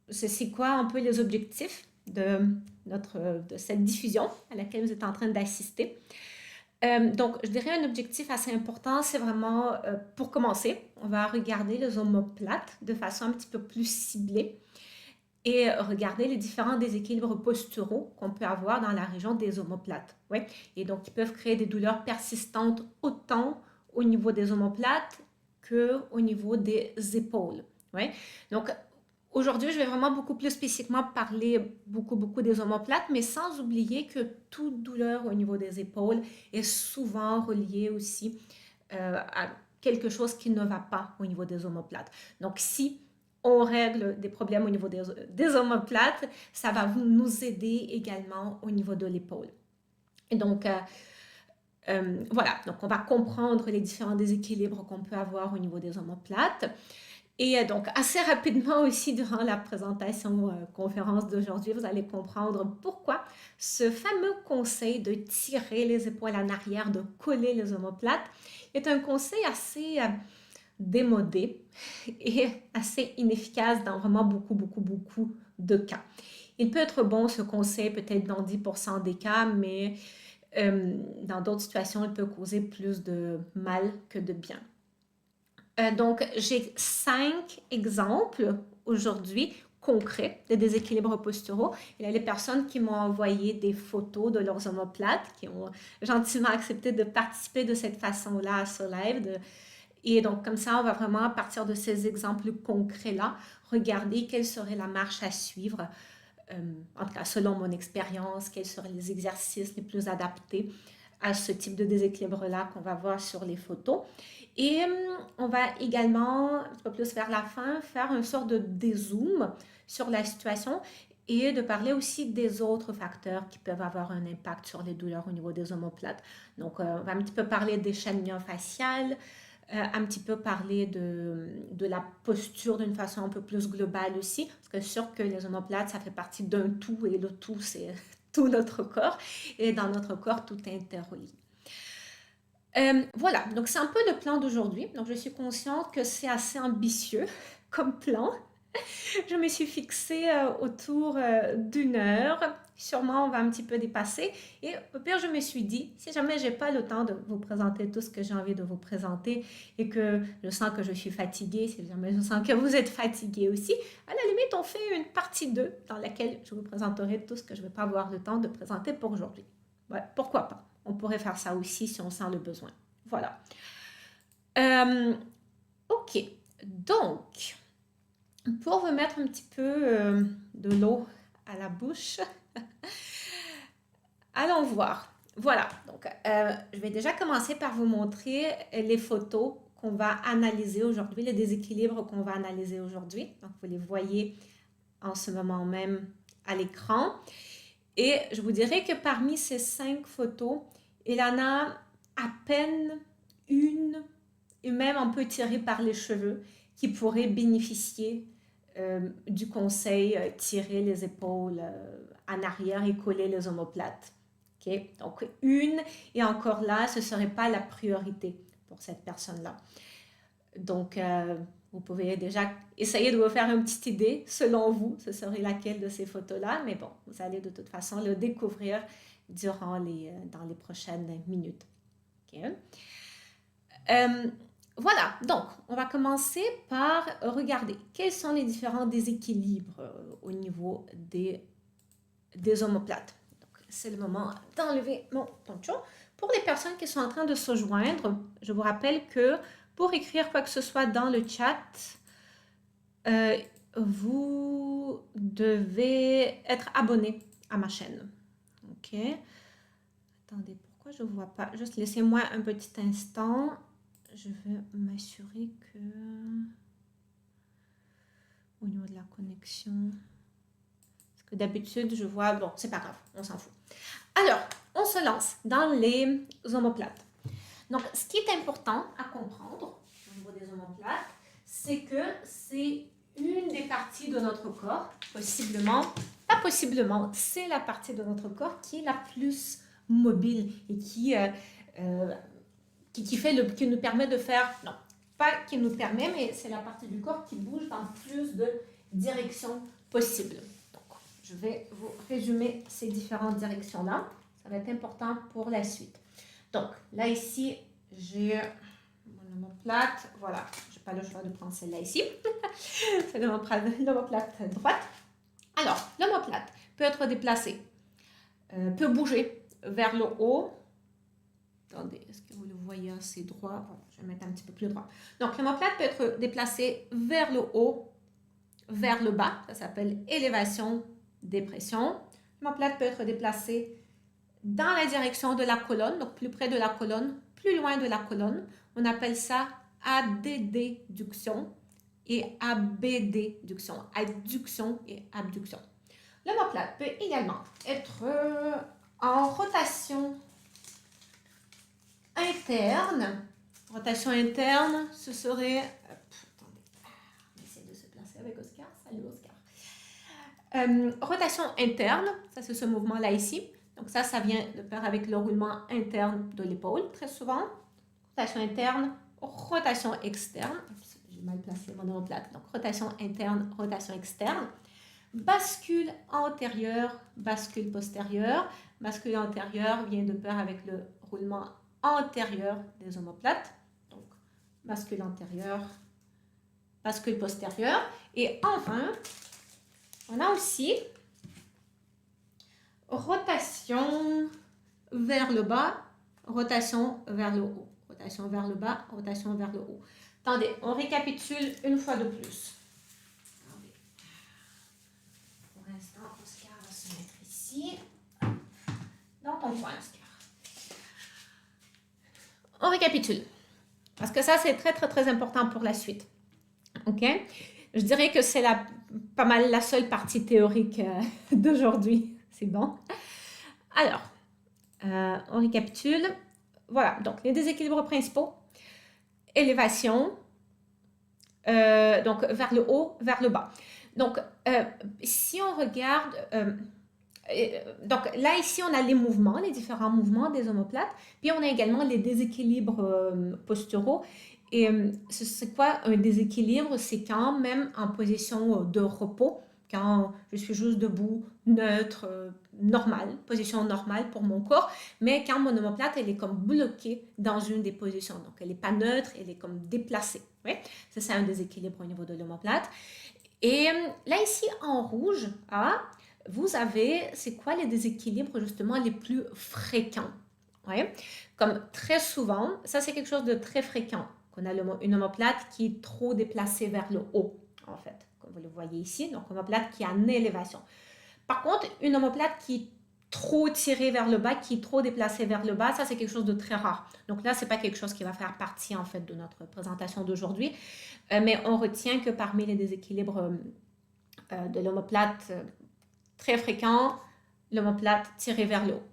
c'est quoi un peu les objectifs de cette diffusion à laquelle vous êtes en train d'assister. Donc, je dirais un objectif assez important, c'est vraiment, pour commencer, on va regarder les omoplates de façon un petit peu plus ciblée et regarder les différents déséquilibres posturaux qu'on peut avoir dans la région des omoplates. Ouais. Et donc, ils peuvent créer des douleurs persistantes autant au niveau des omoplates qu'au niveau des épaules. Ouais. Donc, aujourd'hui, je vais vraiment beaucoup plus spécifiquement parler beaucoup des omoplates, mais sans oublier que toute douleur au niveau des épaules est souvent reliée aussi à quelque chose qui ne va pas au niveau des omoplates. Donc, si on règle des problèmes au niveau des omoplates, ça va nous aider également au niveau de l'épaule. Et donc, voilà, donc on va comprendre les différents déséquilibres qu'on peut avoir au niveau des omoplates. Et donc, assez rapidement aussi, durant la présentation conférence d'aujourd'hui, vous allez comprendre pourquoi ce fameux conseil de tirer les épaules en arrière, de coller les omoplates, est un conseil assez démodé et assez inefficace dans vraiment beaucoup de cas. Il peut être bon, ce conseil, peut-être dans 10% des cas, mais dans d'autres situations, il peut causer plus de mal que de bien. Donc, j'ai 5 exemples aujourd'hui concrets de déséquilibres posturaux. Il y a les personnes qui m'ont envoyé des photos de leurs omoplates, qui ont gentiment accepté de participer de cette façon-là à ce live. Et donc, comme ça, on va vraiment, à partir de ces exemples concrets-là, regarder quelle serait la marche à suivre, en tout cas selon mon expérience, quels seraient les exercices les plus adaptés à ce type de déséquilibre-là qu'on va voir sur les photos. Et on va également, un petit peu plus vers la fin, faire une sorte de dézoom sur la situation et de parler aussi des autres facteurs qui peuvent avoir un impact sur les douleurs au niveau des omoplates. Donc, on va un petit peu parler des chaînes myofasciales, un petit peu parler de la posture d'une façon un peu plus globale aussi, parce que c'est sûr que les omoplates, ça fait partie d'un tout, et le tout, c'est tout notre corps, et dans notre corps, tout est interrelié. Voilà, donc c'est un peu le plan d'aujourd'hui. Donc je suis consciente que c'est assez ambitieux comme plan. Je me suis fixée autour d'1 heure. Sûrement, on va un petit peu dépasser. Et au pire, je me suis dit, si jamais j'ai pas le temps de vous présenter tout ce que j'ai envie de vous présenter et que je sens que je suis fatiguée, si jamais je sens que vous êtes fatigué aussi, à la limite, on fait une partie 2 dans laquelle je vous présenterai tout ce que je ne vais pas avoir le temps de présenter pour aujourd'hui. Ouais, pourquoi pas? On pourrait faire ça aussi si on sent le besoin. Voilà. Ok, donc, pour vous mettre un petit peu de l'eau à la bouche, allons voir. Voilà, donc je vais déjà commencer par vous montrer les photos qu'on va analyser aujourd'hui, les déséquilibres qu'on va analyser aujourd'hui. Donc, vous les voyez en ce moment même à l'écran. Et je vous dirais que parmi ces 5 photos, il y en a à peine une, et même un peu tirée par les cheveux, qui pourrait bénéficier du conseil tirer les épaules en arrière et coller les omoplates. Okay? Donc, une, et encore là, ce ne serait pas la priorité pour cette personne-là. Donc, vous pouvez déjà essayer de vous faire une petite idée, selon vous, ce serait laquelle de ces photos-là, mais bon, vous allez de toute façon le découvrir dans les prochaines minutes. Okay? Voilà, donc on va commencer par regarder quels sont les différents déséquilibres au niveau des omoplates. C'est le moment d'enlever mon poncho. Pour les personnes qui sont en train de se joindre, je vous rappelle que pour écrire quoi que ce soit dans le chat, vous devez être abonné à ma chaîne. Ok. Attendez, pourquoi je ne vois pas? Juste laissez-moi un petit instant. Je vais m'assurer que au niveau de la connexion, parce que d'habitude je vois, bon, c'est pas grave, on s'en fout. Alors, on se lance dans les omoplates. Donc, ce qui est important à comprendre au niveau des omoplates, c'est que c'est une des parties de notre corps, pas possiblement, c'est la partie de notre corps qui est la plus mobile et qui nous permet de faire, non, pas qui nous permet, mais c'est la partie du corps qui bouge dans plus de directions possibles. Donc, je vais vous résumer ces différentes directions-là. Ça va être important pour la suite. Donc, là, ici, j'ai mon omoplate. Voilà, je n'ai pas le choix de prendre celle-là ici. C'est l'omoplate droite. Alors, l'omoplate peut être déplacée, peut bouger vers le haut. Attendez, est-ce que vous le voyez assez droit? Voilà, je vais mettre un petit peu plus droit. Donc, l'omoplate peut être déplacée vers le haut, vers le bas. Ça s'appelle élévation, dépression. L'omoplate peut être déplacée dans la direction de la colonne, donc plus près de la colonne, plus loin de la colonne. On appelle ça ADD-duction et ABD-duction, adduction et abduction. L'omoplate peut également être en rotation interne. Rotation interne, ce serait... attendez, on essaie de se placer avec Oscar. Salut Oscar. Rotation interne, ça c'est ce mouvement-là ici. Donc ça vient de pair avec le roulement interne de l'épaule, très souvent. Rotation interne, rotation externe. J'ai mal placé mon omoplate. Donc rotation interne, rotation externe. Bascule antérieure, bascule postérieure. Bascule antérieure vient de pair avec le roulement antérieur des omoplates. Donc, bascule antérieure, bascule postérieure. Et enfin, on a aussi rotation vers le bas, rotation vers le haut. Rotation vers le bas, rotation vers le haut. Attendez, on récapitule une fois de plus. Attendez. Pour l'instant, Oscar va se mettre ici. Dans ton coin, Oscar. On récapitule. Parce que ça, c'est très, très, très important pour la suite. OK? Je dirais que c'est pas mal la seule partie théorique d'aujourd'hui. C'est bon? Alors, on récapitule. Voilà, donc les déséquilibres principaux. Élévation, donc vers le haut, vers le bas. Donc, si on regarde... donc là, ici, on a les mouvements, les différents mouvements des omoplates. Puis, on a également les déséquilibres posturaux. Et c'est quoi un déséquilibre? C'est quand même en position de repos, quand je suis juste debout, neutre, normal, position normale pour mon corps, mais quand mon omoplate, elle est comme bloquée dans une des positions. Donc, elle n'est pas neutre, elle est comme déplacée. Oui? C'est ça un déséquilibre au niveau de l'omoplate. Et là, ici, en rouge, vous avez, c'est quoi les déséquilibres justement les plus fréquents? Ouais? Comme très souvent, ça c'est quelque chose de très fréquent, qu'on a une omoplate qui est trop déplacée vers le haut, en fait, comme vous le voyez ici, donc une omoplate qui est en élévation. Par contre, une omoplate qui est trop tirée vers le bas, qui est trop déplacée vers le bas, ça c'est quelque chose de très rare. Donc là, c'est pas quelque chose qui va faire partie en fait de notre présentation d'aujourd'hui, mais on retient que parmi les déséquilibres de l'omoplate très fréquent, l'omoplate tirée vers le haut.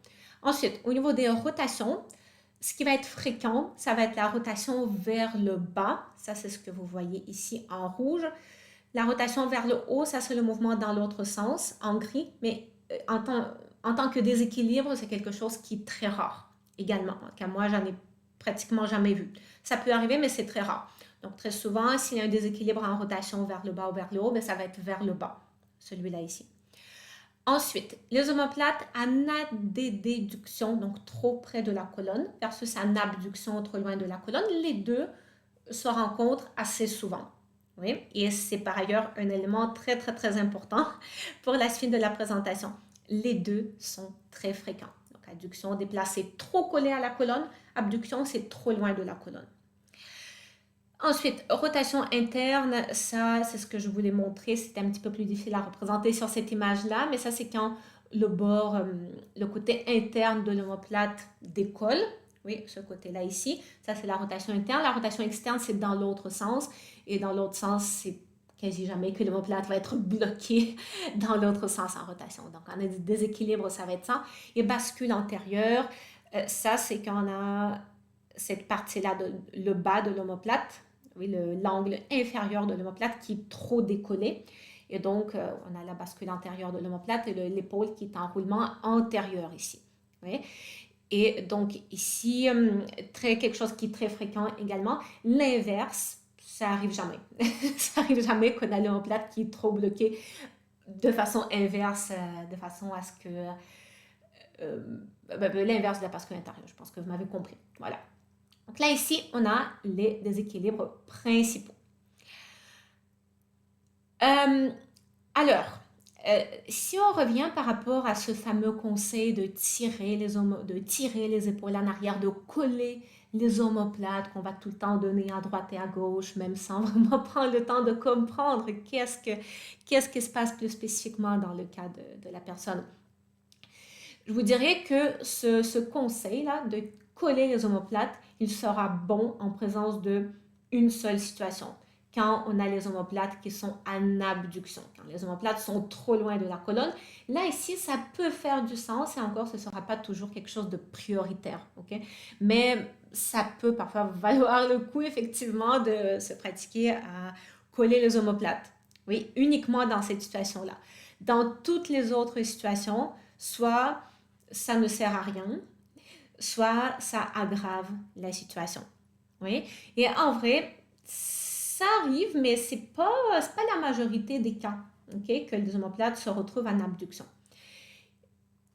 Ensuite, au niveau des rotations, ce qui va être fréquent, ça va être la rotation vers le bas. Ça, c'est ce que vous voyez ici en rouge. La rotation vers le haut, ça, c'est le mouvement dans l'autre sens, en gris. Mais en tant que déséquilibre, c'est quelque chose qui est très rare également. Car moi, j'en ai pratiquement jamais vu. Ça peut arriver, mais c'est très rare. Donc, très souvent, s'il y a un déséquilibre en rotation vers le bas ou vers le haut, bien, ça va être vers le bas, celui-là ici. Ensuite, les omoplates en adduction, donc trop près de la colonne, versus en abduction, trop loin de la colonne, les deux se rencontrent assez souvent. Oui? Et c'est par ailleurs un élément très, très, très important pour la suite de la présentation. Les deux sont très fréquents. Donc, adduction, déplacée trop collée à la colonne. Abduction, c'est trop loin de la colonne. Ensuite, rotation interne, ça, c'est ce que je voulais montrer. C'était un petit peu plus difficile à représenter sur cette image-là, mais ça, c'est quand le bord, le côté interne de l'omoplate décolle. Oui, ce côté-là ici. Ça, c'est la rotation interne. La rotation externe, c'est dans l'autre sens. Et dans l'autre sens, c'est quasi jamais que l'omoplate va être bloquée dans l'autre sens en rotation. Donc, on a des déséquilibres, ça va être ça. Et bascule antérieure, ça, c'est quand on a cette partie-là, le bas de l'omoplate, oui, l'angle inférieur de l'omoplate qui est trop décollé. Et donc, on a la bascule antérieure de l'omoplate et l'épaule qui est en roulement antérieur ici. Oui. Et donc, ici, quelque chose qui est très fréquent également, l'inverse, ça arrive jamais. Ça arrive jamais qu'on a l'omoplate qui est trop bloqué de façon inverse, de façon à ce que l'inverse de la particule intérieure. Je pense que vous m'avez compris. Voilà. Donc là, ici, on a les déséquilibres principaux. Alors, si on revient par rapport à ce fameux conseil de tirer les épaules en arrière, de coller les omoplates qu'on va tout le temps donner à droite et à gauche, même sans vraiment prendre le temps de comprendre qu'est-ce qui se passe plus spécifiquement dans le cas de la personne. Je vous dirais que ce conseil-là de coller les omoplates, il sera bon en présence de une seule situation. Quand on a les omoplates qui sont en abduction, quand les omoplates sont trop loin de la colonne, là ici, ça peut faire du sens et encore, ce ne sera pas toujours quelque chose de prioritaire, ok? Mais ça peut parfois valoir le coup, effectivement, de se pratiquer à coller les omoplates. Oui, uniquement dans cette situation-là. Dans toutes les autres situations, soit ça ne sert à rien, soit ça aggrave la situation. Oui? Et en vrai, ça arrive, mais c'est pas la majorité des cas, ok, que les omoplates se retrouvent en abduction.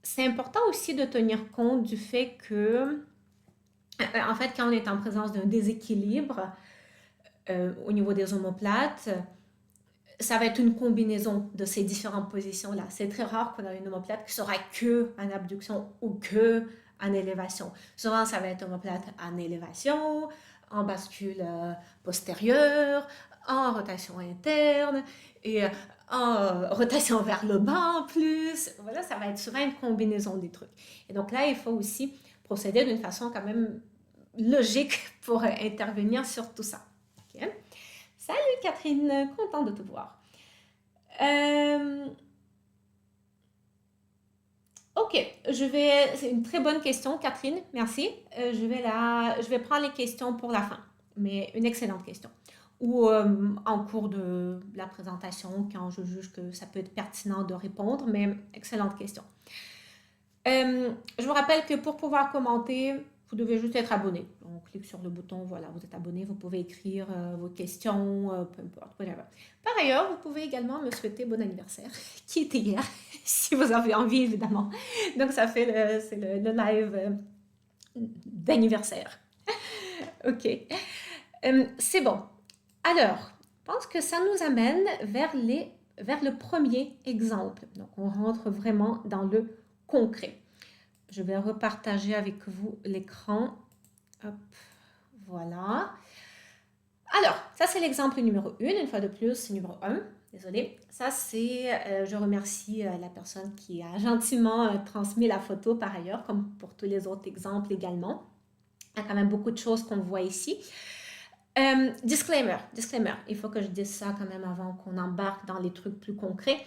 C'est important aussi de tenir compte du fait que, en fait, quand on est en présence d'un déséquilibre au niveau des omoplates, ça va être une combinaison de ces différentes positions-là. C'est très rare qu'on ait une omoplate qui sera que en abduction ou que en élévation. Souvent, ça va être omoplate en élévation, en bascule postérieure, en rotation interne et en rotation vers le bas en plus. Voilà, ça va être souvent une combinaison des trucs. Et donc là, il faut aussi procéder d'une façon quand même logique pour intervenir sur tout ça. Okay? Salut Catherine, contente de te voir. Ok, c'est une très bonne question, Catherine, merci. Je vais prendre les questions pour la fin, mais une excellente question. Ou en cours de la présentation, quand je juge que ça peut être pertinent de répondre, mais excellente question. Je vous rappelle que pour pouvoir commenter, vous devez juste être abonné. On clique sur le bouton, voilà, vous êtes abonné, vous pouvez écrire vos questions, peu importe, whatever. Par ailleurs, vous pouvez également me souhaiter bon anniversaire, qui était hier, si vous avez envie, évidemment. Donc, c'est le live d'anniversaire. Ok. C'est bon. Alors, je pense que ça nous amène vers le premier exemple. Donc, on rentre vraiment dans le concret. Je vais repartager avec vous l'écran. Hop, voilà. Alors, ça c'est l'exemple numéro 1. Une fois de plus, numéro 1. Désolée. Ça c'est, je remercie la personne qui a gentiment transmis la photo par ailleurs, comme pour tous les autres exemples également. Il y a quand même beaucoup de choses qu'on voit ici. Disclaimer. Il faut que je dise ça quand même avant qu'on embarque dans les trucs plus concrets.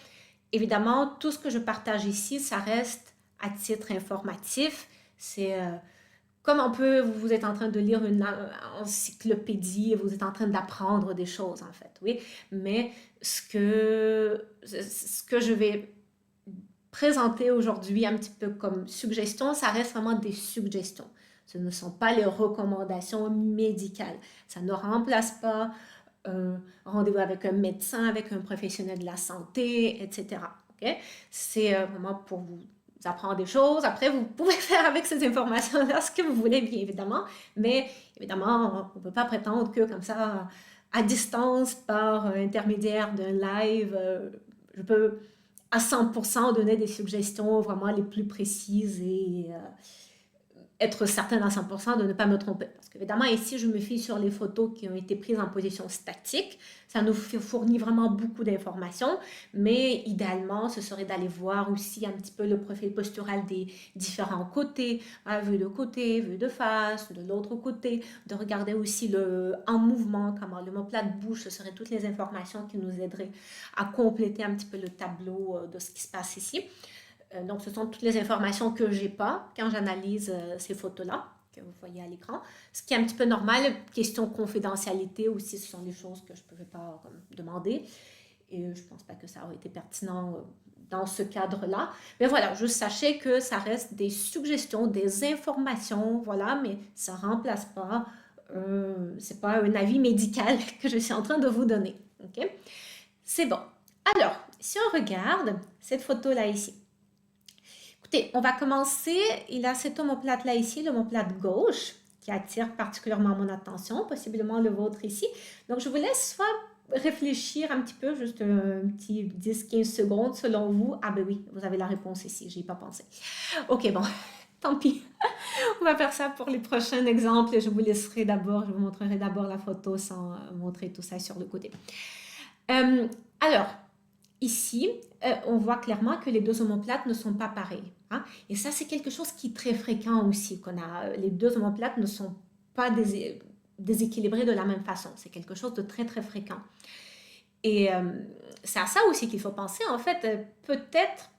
Évidemment, tout ce que je partage ici, ça reste à titre informatif. C'est comme un peu, vous êtes en train de lire une encyclopédie et vous êtes en train d'apprendre des choses, en fait, oui. Mais ce que je vais présenter aujourd'hui un petit peu comme suggestion, ça reste vraiment des suggestions. Ce ne sont pas les recommandations médicales. Ça ne remplace pas un rendez-vous avec un médecin, avec un professionnel de la santé, etc. Okay? C'est vraiment pour vous apprendre des choses. Après, vous pouvez faire avec ces informations-là ce que vous voulez, bien évidemment. Mais évidemment, on ne peut pas prétendre que comme ça, à distance, par intermédiaire d'un live, je peux à 100% donner des suggestions vraiment les plus précises et être certaine à 100% de ne pas me tromper. Parce qu'évidemment, ici, je me fie sur les photos qui ont été prises en position statique. Ça nous fournit vraiment beaucoup d'informations, mais idéalement, ce serait d'aller voir aussi un petit peu le profil postural des différents côtés, vue de côté, vue de face, de l'autre côté, de regarder aussi en mouvement, comment l'omoplate bouge, ce seraient toutes les informations qui nous aideraient à compléter un petit peu le tableau de ce qui se passe ici. Donc, ce sont toutes les informations que je n'ai pas quand j'analyse ces photos-là, que vous voyez à l'écran. Ce qui est un petit peu normal, question de confidentialité aussi, ce sont des choses que je ne pouvais pas demander. Et je ne pense pas que ça aurait été pertinent dans ce cadre-là. Mais voilà, juste sachez que ça reste des suggestions, des informations, voilà, mais ça ne remplace pas c'est pas un avis médical que je suis en train de vous donner. OK? C'est bon. Alors, si on regarde cette photo-là ici, écoutez, on va commencer. Il a cette omoplate-là ici, l'omoplate gauche, qui attire particulièrement mon attention, possiblement le vôtre ici. Donc, je vous laisse soit réfléchir un petit peu, juste un petit 10-15 secondes selon vous. Ah ben oui, vous avez la réponse ici, j'y ai pas pensé. OK, bon, tant pis. On va faire ça pour les prochains exemples. Je vous laisserai d'abord, je vous montrerai d'abord la photo sans montrer tout ça sur le côté. Alors, ici, on voit clairement que les deux omoplates ne sont pas pareilles. Hein? Et ça, c'est quelque chose qui est très fréquent aussi, qu'on a, les deux omoplates ne sont pas déséquilibrées de la même façon. C'est quelque chose de très, très fréquent. Et c'est à ça aussi qu'il faut penser. En fait, peut-être,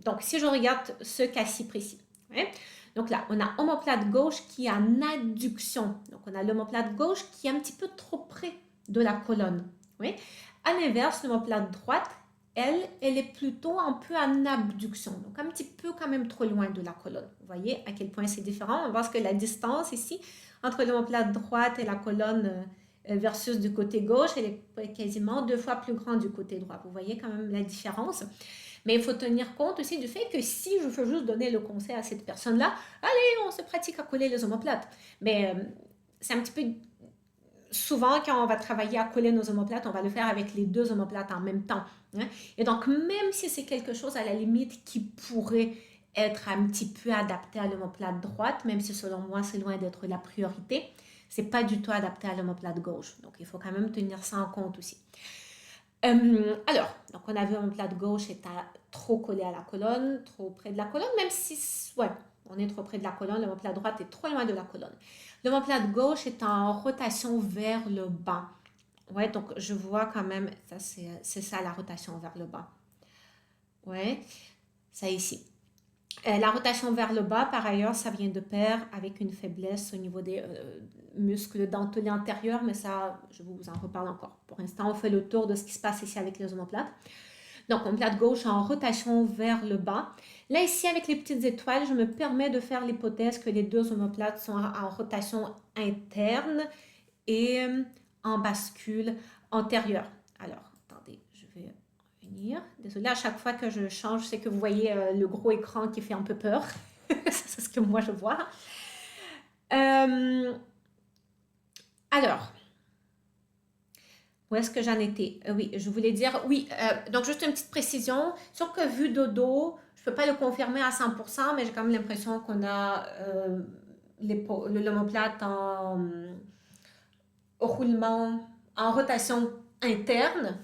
donc si je regarde ce cas-ci précis, ouais, donc là, on a omoplate gauche qui est en adduction. Donc, on a l'omoplate gauche qui est un petit peu trop près de la colonne. Oui. À l'inverse, l'omoplate droite, elle est plutôt un peu en abduction. Donc, un petit peu quand même trop loin de la colonne. Vous voyez à quel point c'est différent. On voit que la distance ici, entre l'omoplate droite et la colonne versus du côté gauche, elle est quasiment 2 fois plus grande du côté droit. Vous voyez quand même la différence. Mais il faut tenir compte aussi du fait que si je veux juste donner le conseil à cette personne-là, allez, on se pratique à coller les omoplates. Mais c'est un petit peu... Souvent, quand on va travailler à coller nos omoplates, on va le faire avec les deux omoplates en même temps. Hein? Et donc, même si c'est quelque chose à la limite qui pourrait être un petit peu adapté à l'omoplate droite, même si selon moi, c'est loin d'être la priorité, c'est pas du tout adapté à l'omoplate gauche. Donc, il faut quand même tenir ça en compte aussi. Alors, donc on a vu l'omoplate gauche est trop collé à la colonne, trop près de la colonne, même si, ouais, on est trop près de la colonne, l'omoplate droite est trop loin de la colonne. L'omoplate gauche est en rotation vers le bas. Ouais, donc je vois quand même, ça c'est ça la rotation vers le bas. Ouais, ça ici. La rotation vers le bas, par ailleurs, ça vient de pair avec une faiblesse au niveau des muscles dentelés antérieurs, mais ça, je vous en reparle encore. Pour l'instant, on fait le tour de ce qui se passe ici avec les omoplates. Donc, omoplate gauche en rotation vers le bas. Là, ici, avec les petites étoiles, je me permets de faire l'hypothèse que les deux omoplates sont en rotation interne et en bascule antérieure. Alors, attendez, je vais venir. Désolée, à chaque fois que je change, c'est que vous voyez le gros écran qui fait un peu peur. C'est ce que moi je vois. Alors, où est-ce que j'en étais? Oui, je voulais dire, oui, donc juste une petite précision. Sûr que vu de dos, je ne peux pas le confirmer à 100%, mais j'ai quand même l'impression qu'on a l'omoplate en roulement, en rotation interne.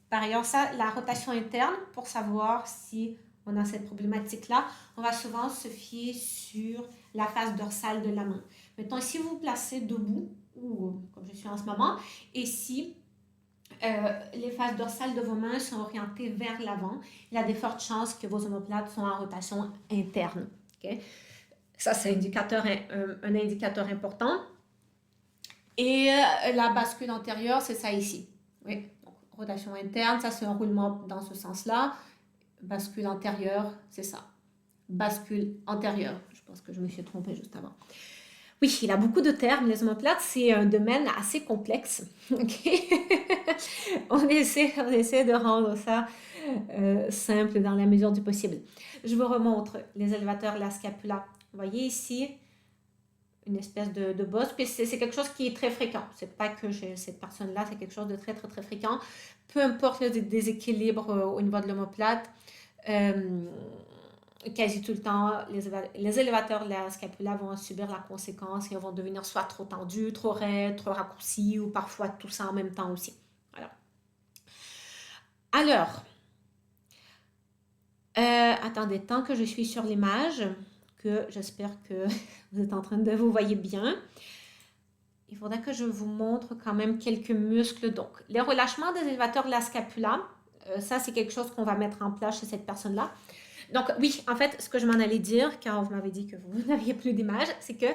Par ailleurs, ça, la rotation interne, pour savoir si on a cette problématique-là, on va souvent se fier sur la face dorsale de la main. Maintenant, si vous vous placez debout, ou comme je suis en ce moment, et si les faces dorsales de vos mains sont orientées vers l'avant, il y a de fortes chances que vos omoplates sont en rotation interne. Okay? Ça, c'est un indicateur important. Et la bascule antérieure, c'est ça ici. Oui, donc, rotation interne, ça c'est un roulement dans ce sens-là. Bascule antérieure, c'est ça. Bascule antérieure. Je pense que je me suis trompée juste avant. Oui, il a beaucoup de termes. Les omoplates, c'est un domaine assez complexe. Okay? on essaie de rendre ça simple dans la mesure du possible. Je vous remontre les élévateurs, la scapula. Vous voyez ici une espèce de bosse. Puis c'est quelque chose qui est très fréquent. C'est pas que cette personne-là, c'est quelque chose de très, très, très fréquent. Peu importe le déséquilibre au niveau de l'omoplate, quasi tout le temps, les élévateurs de la scapula vont subir la conséquence et vont devenir soit trop tendus, trop raides, trop raccourcis ou parfois tout ça en même temps aussi. Voilà. Alors, attendez, tant que je suis sur l'image, que j'espère que vous êtes en train de vous voyez bien, il faudrait que je vous montre quand même quelques muscles. Donc, les relâchements des élévateurs de la scapula, ça c'est quelque chose qu'on va mettre en place chez cette personne-là. Donc oui, en fait, ce que je m'en allais dire, quand vous m'avez dit que vous n'aviez plus d'image, c'est que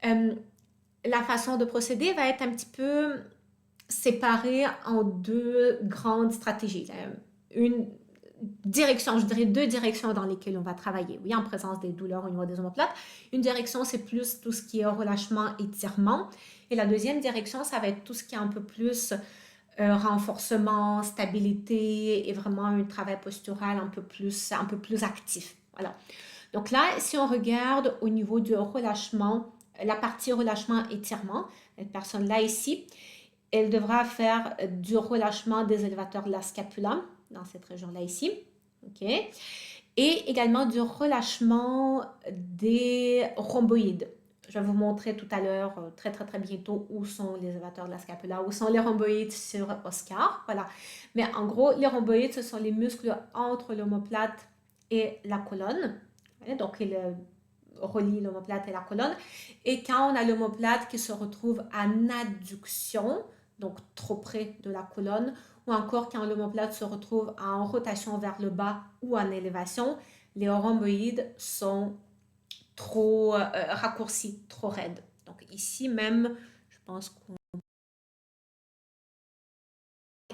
la façon de procéder va être un petit peu séparée en deux grandes stratégies. Une directions, je dirais deux directions dans lesquelles on va travailler. Oui, en présence des douleurs au niveau des omoplates. Une direction, c'est plus tout ce qui est relâchement, étirement. Et la deuxième direction, ça va être tout ce qui est un peu plus renforcement, stabilité et vraiment un travail postural un peu plus actif. Voilà. Donc là, si on regarde au niveau du relâchement, la partie relâchement étirement, cette personne-là ici, elle devra faire du relâchement des élévateurs de la scapula dans cette région-là ici. OK? Et également du relâchement des rhomboïdes. Je vais vous montrer tout à l'heure, très très très bientôt, où sont les élévateurs de la scapula, où sont les rhomboïdes sur Oscar. Voilà. Mais en gros, les rhomboïdes, ce sont les muscles entre l'omoplate et la colonne. Donc, ils relient l'omoplate et la colonne. Et quand on a l'omoplate qui se retrouve en adduction, donc trop près de la colonne, ou encore quand l'omoplate se retrouve en rotation vers le bas ou en élévation, les rhomboïdes sont trop raccourcis, trop raides. Donc ici même, je pense qu'on...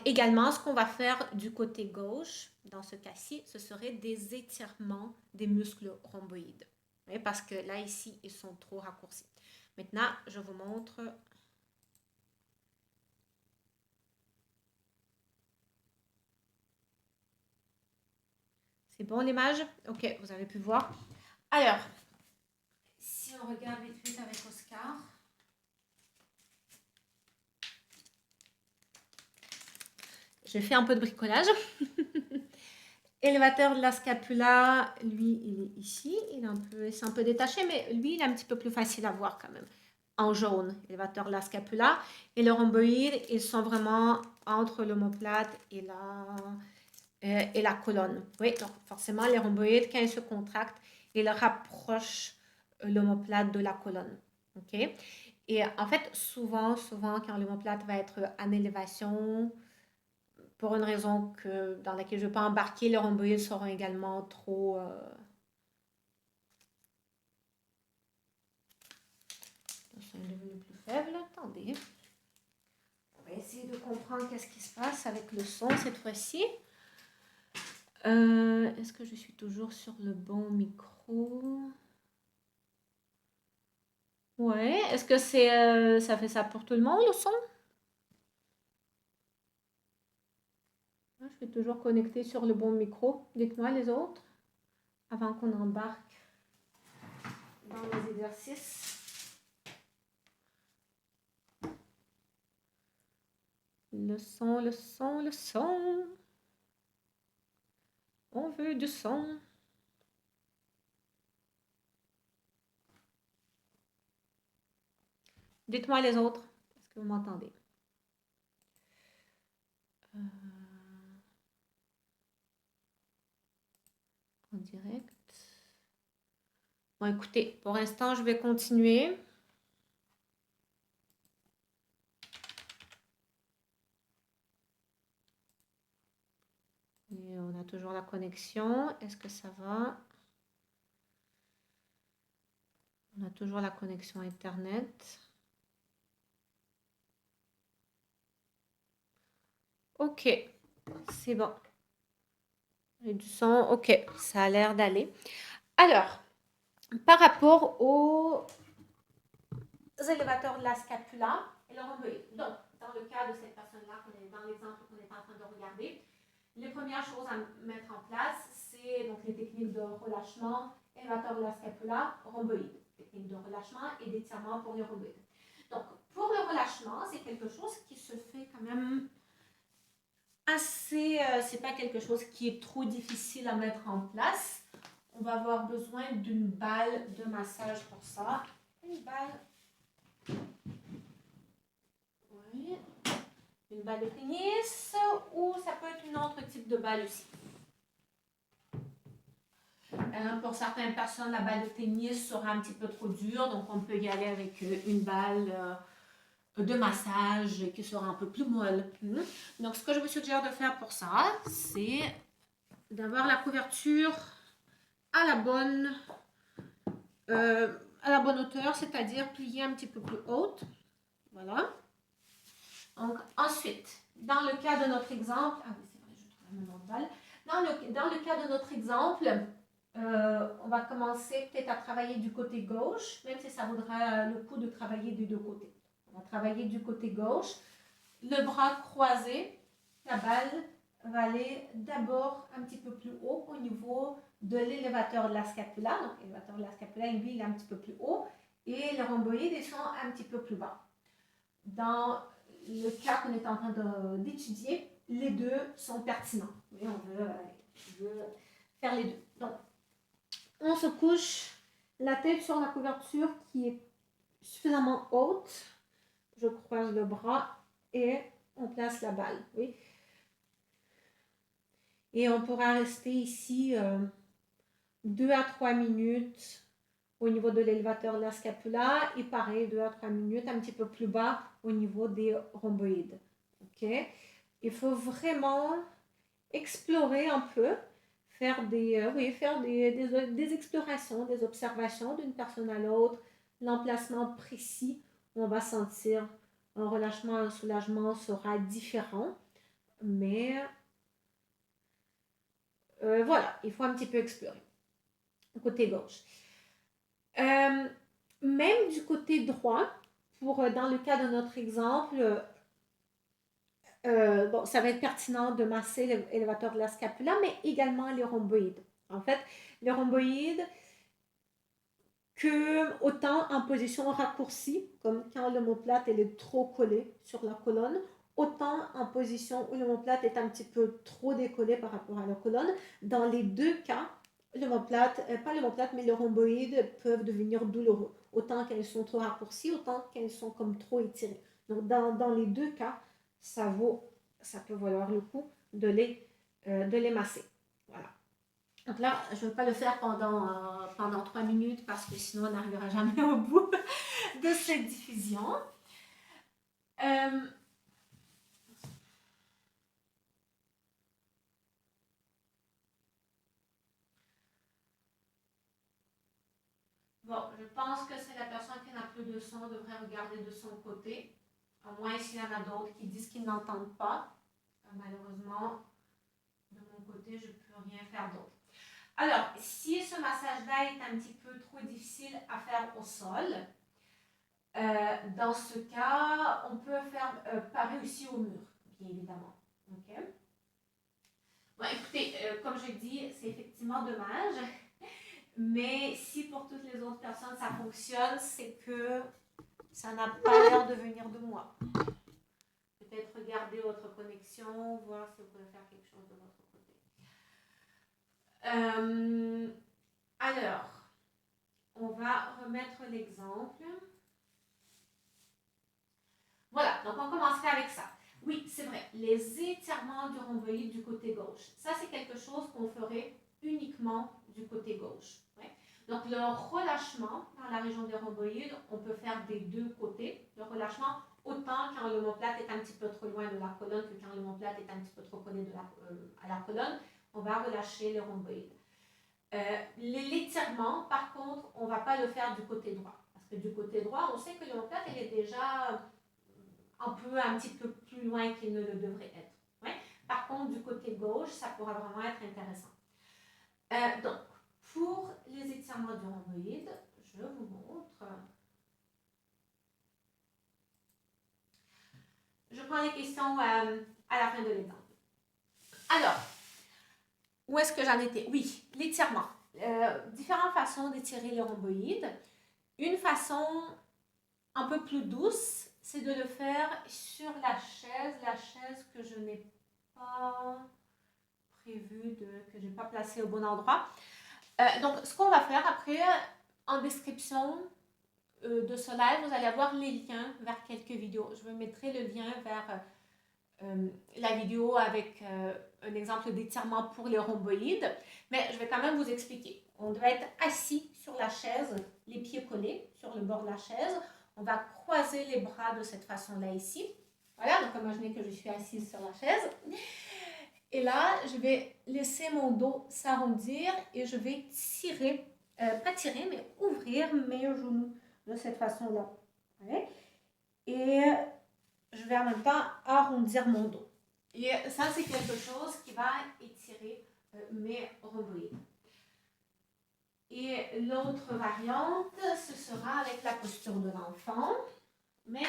Également, ce qu'on va faire du côté gauche, dans ce cas-ci, ce serait des étirements des muscles rhomboïdes. Parce que là, ici, ils sont trop raccourcis. Maintenant, je vous montre... C'est bon l'image? Ok, vous avez pu voir. Alors, si on regarde vite vite avec Oscar. J'ai fait un peu de bricolage. Élévateur de la scapula, lui, il est ici. C'est un peu détaché, mais lui, il est un petit peu plus facile à voir quand même. En jaune, élévateur de la scapula. Et les rhomboïdes, ils sont vraiment entre l'omoplate et la colonne. Oui, donc forcément, les rhomboïdes, quand ils se contractent, ils rapprochent l'omoplate de la colonne. OK? Et en fait, souvent, quand l'omoplate va être en élévation, pour une raison dans laquelle je ne vais pas embarquer, les rhomboïdes seront également trop... sont devenus plus faibles. Attendez. On va essayer de comprendre qu'est-ce qui se passe avec le son cette fois-ci. Est-ce que je suis toujours sur le bon micro? Ouais. Est-ce que ça fait ça pour tout le monde, le son? Je suis toujours connectée sur le bon micro. Dites-moi les autres, avant qu'on embarque dans les exercices. Le son, le son, le son. On veut du son. Dites-moi les autres. Est-ce que vous m'entendez? En direct. Bon, écoutez, pour l'instant, je vais continuer. Et on a toujours la connexion. Est-ce que ça va? On a toujours la connexion Internet. Ok, c'est bon. Et du son, ok, ça a l'air d'aller. Alors, par rapport aux élévateurs de la scapula et le rhomboïde. Donc, dans le cas de cette personne-là, dans l'exemple qu'on est en train de regarder, les premières choses à mettre en place, c'est donc les techniques de relâchement, élévateur de la scapula, rhomboïde. Technique de relâchement et d'étirement pour les rhomboïdes. Donc, pour le relâchement, c'est quelque chose qui se fait quand même assez... c'est pas quelque chose qui est trop difficile à mettre en place. On va avoir besoin d'une balle de massage pour ça. Une balle... Oui. Une balle de tennis ou ça peut être un autre type de balle aussi. Pour certaines personnes, la balle de tennis sera un petit peu trop dure, donc on peut y aller avec une balle de massage qui sera un peu plus molle. Donc, ce que je vous suggère de faire pour ça, c'est d'avoir la couverture à la bonne hauteur, c'est-à-dire pliée un petit peu plus haute. Voilà. Donc, ensuite, dans le cas de notre exemple, ah oui, c'est vrai, je trouve la même balle. Dans le cas de notre exemple, on va commencer peut-être à travailler du côté gauche, même si ça vaudra le coup de travailler des deux côtés. On va travailler du côté gauche. Le bras croisé, la balle va aller d'abord un petit peu plus haut au niveau de l'élévateur de la scapula. Donc, l'élévateur de la scapula, lui, il est un petit peu plus haut et le rhomboïde descend un petit peu plus bas. Dans le cas qu'on est en train d'étudier, les deux sont pertinents. Mais on veut faire les deux. Donc, on se couche la tête sur la couverture qui est suffisamment haute. Je croise le bras et on place la balle. Oui. Et on pourra rester ici 2 à 3 minutes au niveau de l'élévateur de la scapula et pareil 2 à 3 minutes un petit peu plus bas au niveau des rhomboïdes. Okay? Il faut vraiment explorer un peu, faire des explorations, des observations d'une personne à l'autre, l'emplacement précis où on va sentir un relâchement, un soulagement sera différent, mais voilà, il faut un petit peu explorer. Côté gauche. Même du côté droit, dans le cas de notre exemple, bon, ça va être pertinent de masser l'élévateur de la scapula, mais également les rhomboïdes. En fait, les rhomboïdes, que autant en position raccourcie, comme quand l'omoplate est trop collée sur la colonne, autant en position où l'omoplate est un petit peu trop décollée par rapport à la colonne. Dans les deux cas, pas l'omoplate, mais les rhomboïdes peuvent devenir douloureux. Autant qu'elles sont trop raccourcies, autant qu'elles sont comme trop étirées. Donc, dans les deux cas, ça peut valoir le coup de les masser. Voilà. Donc là, je ne vais pas le faire pendant 3 minutes parce que sinon on n'arrivera jamais au bout de cette diffusion. Bon, je pense que c'est la personne qui n'a plus de son devrait regarder de son côté. À moins s'il y en a d'autres qui disent qu'ils n'entendent pas. Malheureusement, de mon côté, je ne peux rien faire d'autre. Alors, si ce massage-là est un petit peu trop difficile à faire au sol, dans ce cas, on peut faire parer aussi au mur, bien évidemment. Okay? Bon, écoutez, comme je dis, c'est effectivement dommage, mais si pour toutes les autres personnes ça fonctionne, c'est que ça n'a pas l'air de venir de moi. Peut-être regarder votre connexion, voir si vous pouvez faire quelque chose de votre côté. Alors, on va remettre l'exemple. Voilà, donc on commencerait avec ça. Oui, c'est vrai, les étirements du rhomboïde du côté gauche. Ça, c'est quelque chose qu'on ferait uniquement du côté gauche. Ouais. Donc, le relâchement dans la région des rhomboïdes, on peut faire des deux côtés. Le relâchement, autant quand l'omoplate est un petit peu trop loin de la colonne que quand l'omoplate est un petit peu trop collé à la colonne, on va relâcher les rhomboïdes. L'étirement, par contre, on ne va pas le faire du côté droit. Parce que du côté droit, on sait que l'omoplate, elle est déjà un petit peu plus loin qu'il ne le devrait être. Ouais? Par contre, du côté gauche, ça pourra vraiment être intéressant. Donc, pour les étirements du rhomboïde, je vous montre. Je prends les questions à la fin de l'exemple. Alors, où est-ce que j'en étais? Oui, l'étirement. Différentes façons d'étirer le rhomboïde. Une façon un peu plus douce, c'est de le faire sur la chaise que je n'ai pas prévu, que je n'ai pas placé au bon endroit. Donc, ce qu'on va faire après, en description de ce live, vous allez avoir les liens vers quelques vidéos. Je vous mettrai le lien vers la vidéo avec un exemple d'étirement pour les rhomboïdes, mais je vais quand même vous expliquer. On doit être assis sur la chaise, les pieds collés sur le bord de la chaise. On va croiser les bras de cette façon-là ici. Voilà, donc imaginez que je suis assise sur la chaise. Et là, je vais laisser mon dos s'arrondir et je vais tirer, pas tirer, mais ouvrir mes genoux de cette façon-là. Ouais. Et je vais en même temps arrondir mon dos. Et ça, c'est quelque chose qui va étirer mes rhomboïdes. Et l'autre variante, ce sera avec la posture de l'enfant, mais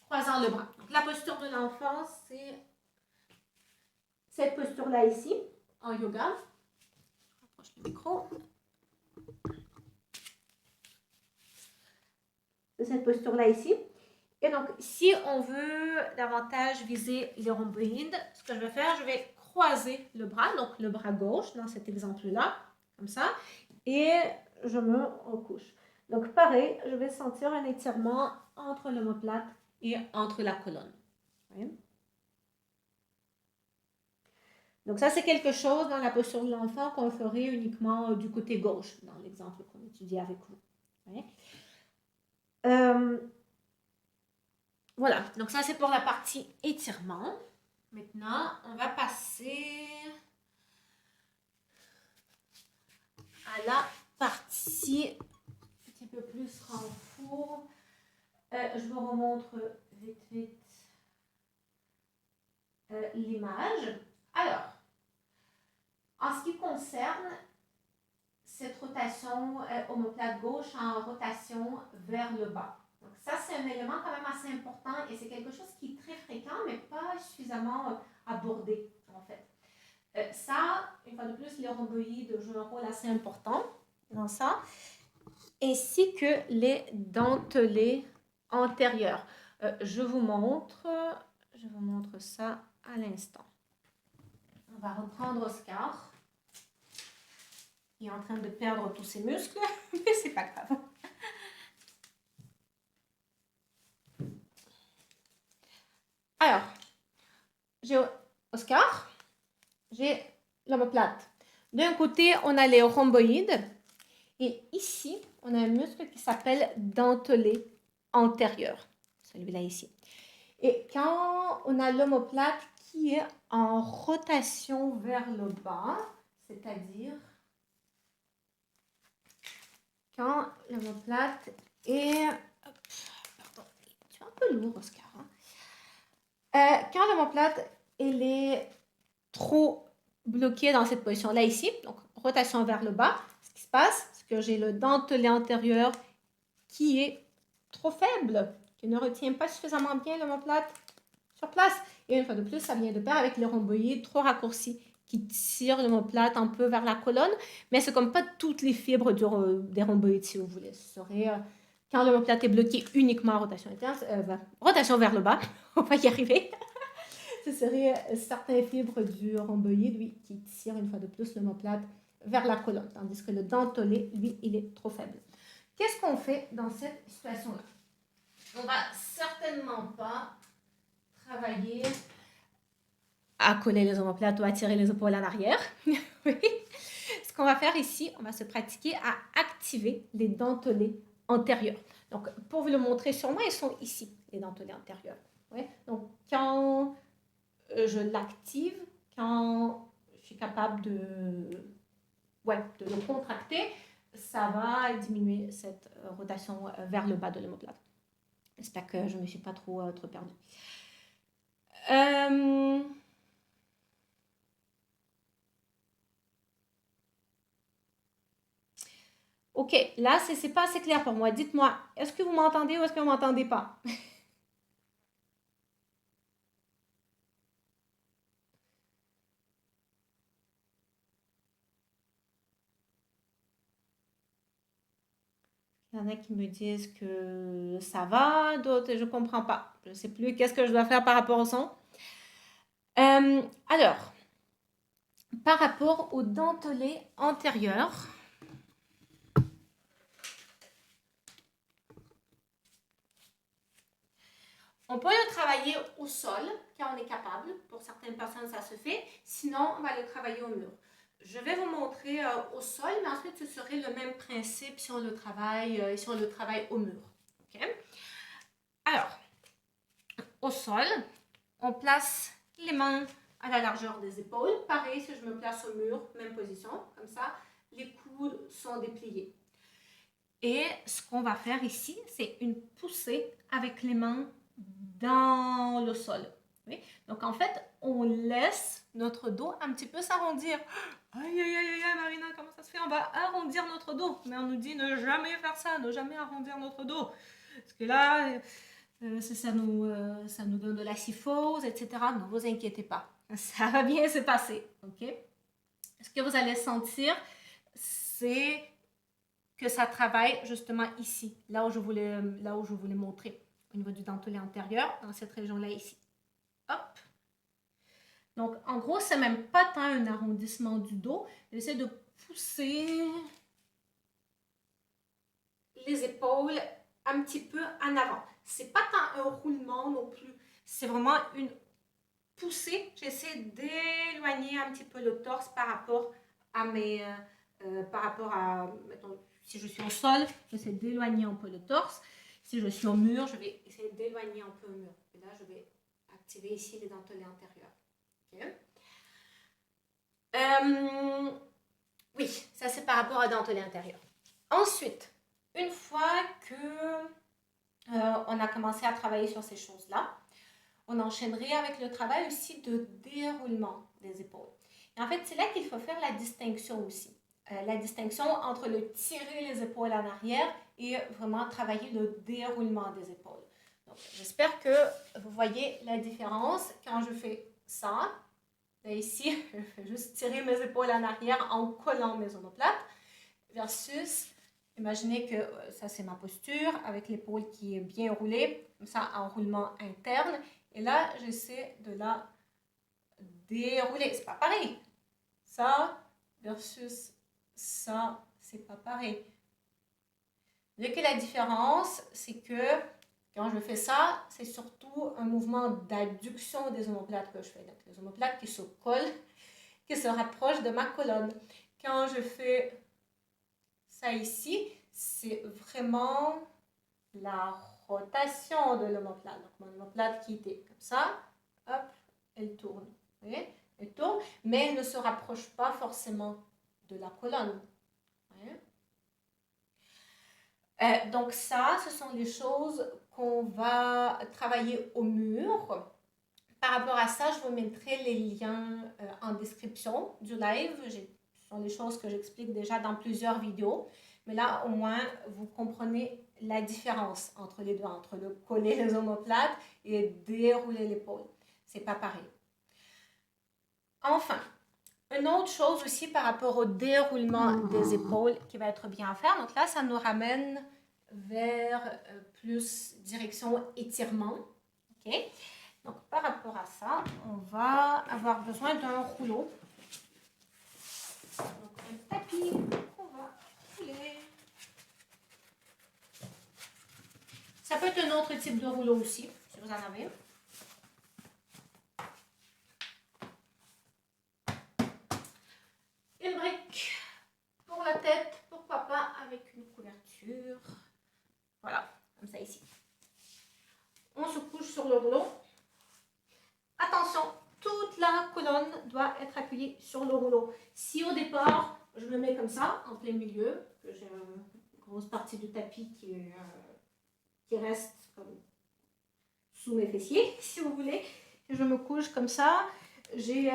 croisant le bras. Donc, la posture de l'enfant, c'est cette posture-là ici, en yoga. Je rapproche le micro. Cette posture-là ici. Et donc, si on veut davantage viser les rhomboïdes, ce que je vais faire, je vais croiser le bras, donc le bras gauche dans cet exemple-là, comme ça, et je me recouche. Donc, pareil, je vais sentir un étirement entre l'omoplate et entre la colonne. Oui. Donc, ça, c'est quelque chose dans la posture de l'enfant qu'on ferait uniquement du côté gauche, dans l'exemple qu'on étudie avec vous. Oui. Voilà, donc ça, c'est pour la partie étirement. Maintenant, on va passer à la partie un petit peu plus renfort. Je vous remontre vite l'image. Alors, en ce qui concerne cette rotation omoplate gauche en rotation vers le bas. Donc ça, c'est un élément quand même assez important et c'est quelque chose qui est très fréquent, mais pas suffisamment abordé, en fait. Ça, une fois de plus, les rhomboïdes jouent un rôle assez important dans ça, ainsi que les dentelés antérieurs. Je vous montre ça à l'instant. On va reprendre Oscar. Il est en train de perdre tous ses muscles, mais c'est pas grave. Alors, j'ai Oscar, j'ai l'omoplate. D'un côté, on a les rhomboïdes. Et ici, on a un muscle qui s'appelle dentelé antérieur. Celui-là ici. Et quand on a l'omoplate qui est en rotation vers le bas, c'est-à-dire quand l'omoplate est... Pardon, tu es un peu lourd, Oscar. Quand l'omoplate elle est trop bloquée dans cette position-là ici, donc rotation vers le bas, ce qui se passe, c'est que j'ai le dentelé antérieur qui est trop faible, qui ne retient pas suffisamment bien l'omoplate sur place. Et une fois de plus, ça vient de pair avec les rhomboïdes trop raccourcis qui tirent l'omoplate un peu vers la colonne, mais c'est comme pas toutes les fibres des rhomboïdes, si vous voulez. Ce serait quand l'omoplate est bloquée uniquement en rotation interne, rotation vers le bas, on va y arriver. Ce serait certaines fibres du rhomboïde, lui, qui tirent une fois de plus l'omoplate vers la colonne, tandis que le dentelé, lui, il est trop faible. Qu'est-ce qu'on fait dans cette situation-là? On ne va certainement pas travailler à coller les omoplates ou à tirer les épaules en arrière. Oui. Ce qu'on va faire ici, on va se pratiquer à activer les dentelés antérieurs. Donc, pour vous le montrer sur moi, ils sont ici, les dentelés antérieurs. Oui. Donc, quand je l'active, quand je suis capable de le contracter, ça va diminuer cette rotation vers le bas de l'omoplate. J'espère que je ne me suis pas trop perdue. Ok, là, ce n'est pas assez clair pour moi. Dites-moi, est-ce que vous m'entendez ou est-ce que vous ne m'entendez pas? Il y en a qui me disent que ça va, d'autres je ne comprends pas. Je ne sais plus qu'est-ce que je dois faire par rapport au son. Alors, par rapport au dentelé antérieur, on peut le travailler au sol quand on est capable. Pour certaines personnes, ça se fait. Sinon, on va le travailler au mur. Je vais vous montrer au sol, mais ensuite, ce serait le même principe si on le travaille, au mur. Okay? Alors, au sol, on place les mains à la largeur des épaules. Pareil, si je me place au mur, même position, comme ça, les coudes sont dépliés. Et ce qu'on va faire ici, c'est une poussée avec les mains dans le sol. Oui? Donc, en fait, on laisse notre dos un petit peu s'arrondir. Aïe, aïe, aïe, aïe, Marina, comment ça se fait? On va arrondir notre dos. Mais on nous dit ne jamais faire ça, ne jamais arrondir notre dos. Parce que là, ça nous donne de la syphose, etc. Ne vous inquiétez pas. Ça va bien se passer, ok? Ce que vous allez sentir, c'est que ça travaille justement ici, là où je voulais montrer, au niveau du dentelé antérieur, dans cette région-là ici. Hop! Donc, en gros, c'est même pas tant un arrondissement du dos. J'essaie de pousser les épaules un petit peu en avant. C'est pas tant un roulement non plus. C'est vraiment une poussée. J'essaie d'éloigner un petit peu le torse par rapport à mettons, si je suis au sol, j'essaie d'éloigner un peu le torse. Si je suis au mur, je vais essayer d'éloigner un peu le mur. Et là, je vais activer ici les dentelés antérieurs. Okay. Oui, ça c'est par rapport à dentelé antérieur. Ensuite, une fois que on a commencé à travailler sur ces choses-là, on enchaînerait avec le travail aussi de déroulement des épaules. Et en fait, c'est là qu'il faut faire la distinction aussi. La distinction entre le tirer les épaules en arrière et vraiment travailler le déroulement des épaules. Donc, j'espère que vous voyez la différence quand je fais ça. Là, ici, je fais juste tirer mes épaules en arrière en collant mes omoplates versus, imaginez que ça c'est ma posture avec l'épaule qui est bien roulée, comme ça en roulement interne. Et là, j'essaie de la dérouler. C'est pas pareil. Ça versus ça, c'est pas pareil. Vous voyez que la différence, c'est que quand je fais ça, c'est surtout un mouvement d'adduction des omoplates que je fais. Donc, les omoplates qui se collent, qui se rapprochent de ma colonne. Quand je fais ça ici, c'est vraiment la rotation de l'omoplate. Donc, mon omoplate qui était comme ça, hop, elle tourne. Vous voyez? Elle tourne, mais elle ne se rapproche pas forcément de la colonne. Donc ça, ce sont les choses qu'on va travailler au mur. Par rapport à ça, je vous mettrai les liens en description du live. Ce sont les choses que j'explique déjà dans plusieurs vidéos. Mais là, au moins, vous comprenez la différence entre les deux, entre le coller les omoplates et dérouler l'épaule. C'est pas pareil. Enfin, une autre chose aussi par rapport au déroulement des épaules qui va être bien à faire. Donc là, ça nous ramène vers plus direction étirement. OK? Donc, par rapport à ça, on va avoir besoin d'un rouleau. Donc, un tapis qu'on va rouler. Ça peut être un autre type de rouleau aussi, si vous en avez. Une brique pour la tête, pourquoi pas avec une couverture. Voilà, comme ça ici. On se couche sur le rouleau. Attention, toute la colonne doit être appuyée sur le rouleau. Si au départ, je me mets comme ça, en plein milieu, que j'ai une grosse partie du tapis qui reste comme sous mes fessiers, si vous voulez, et je me couche comme ça, j'ai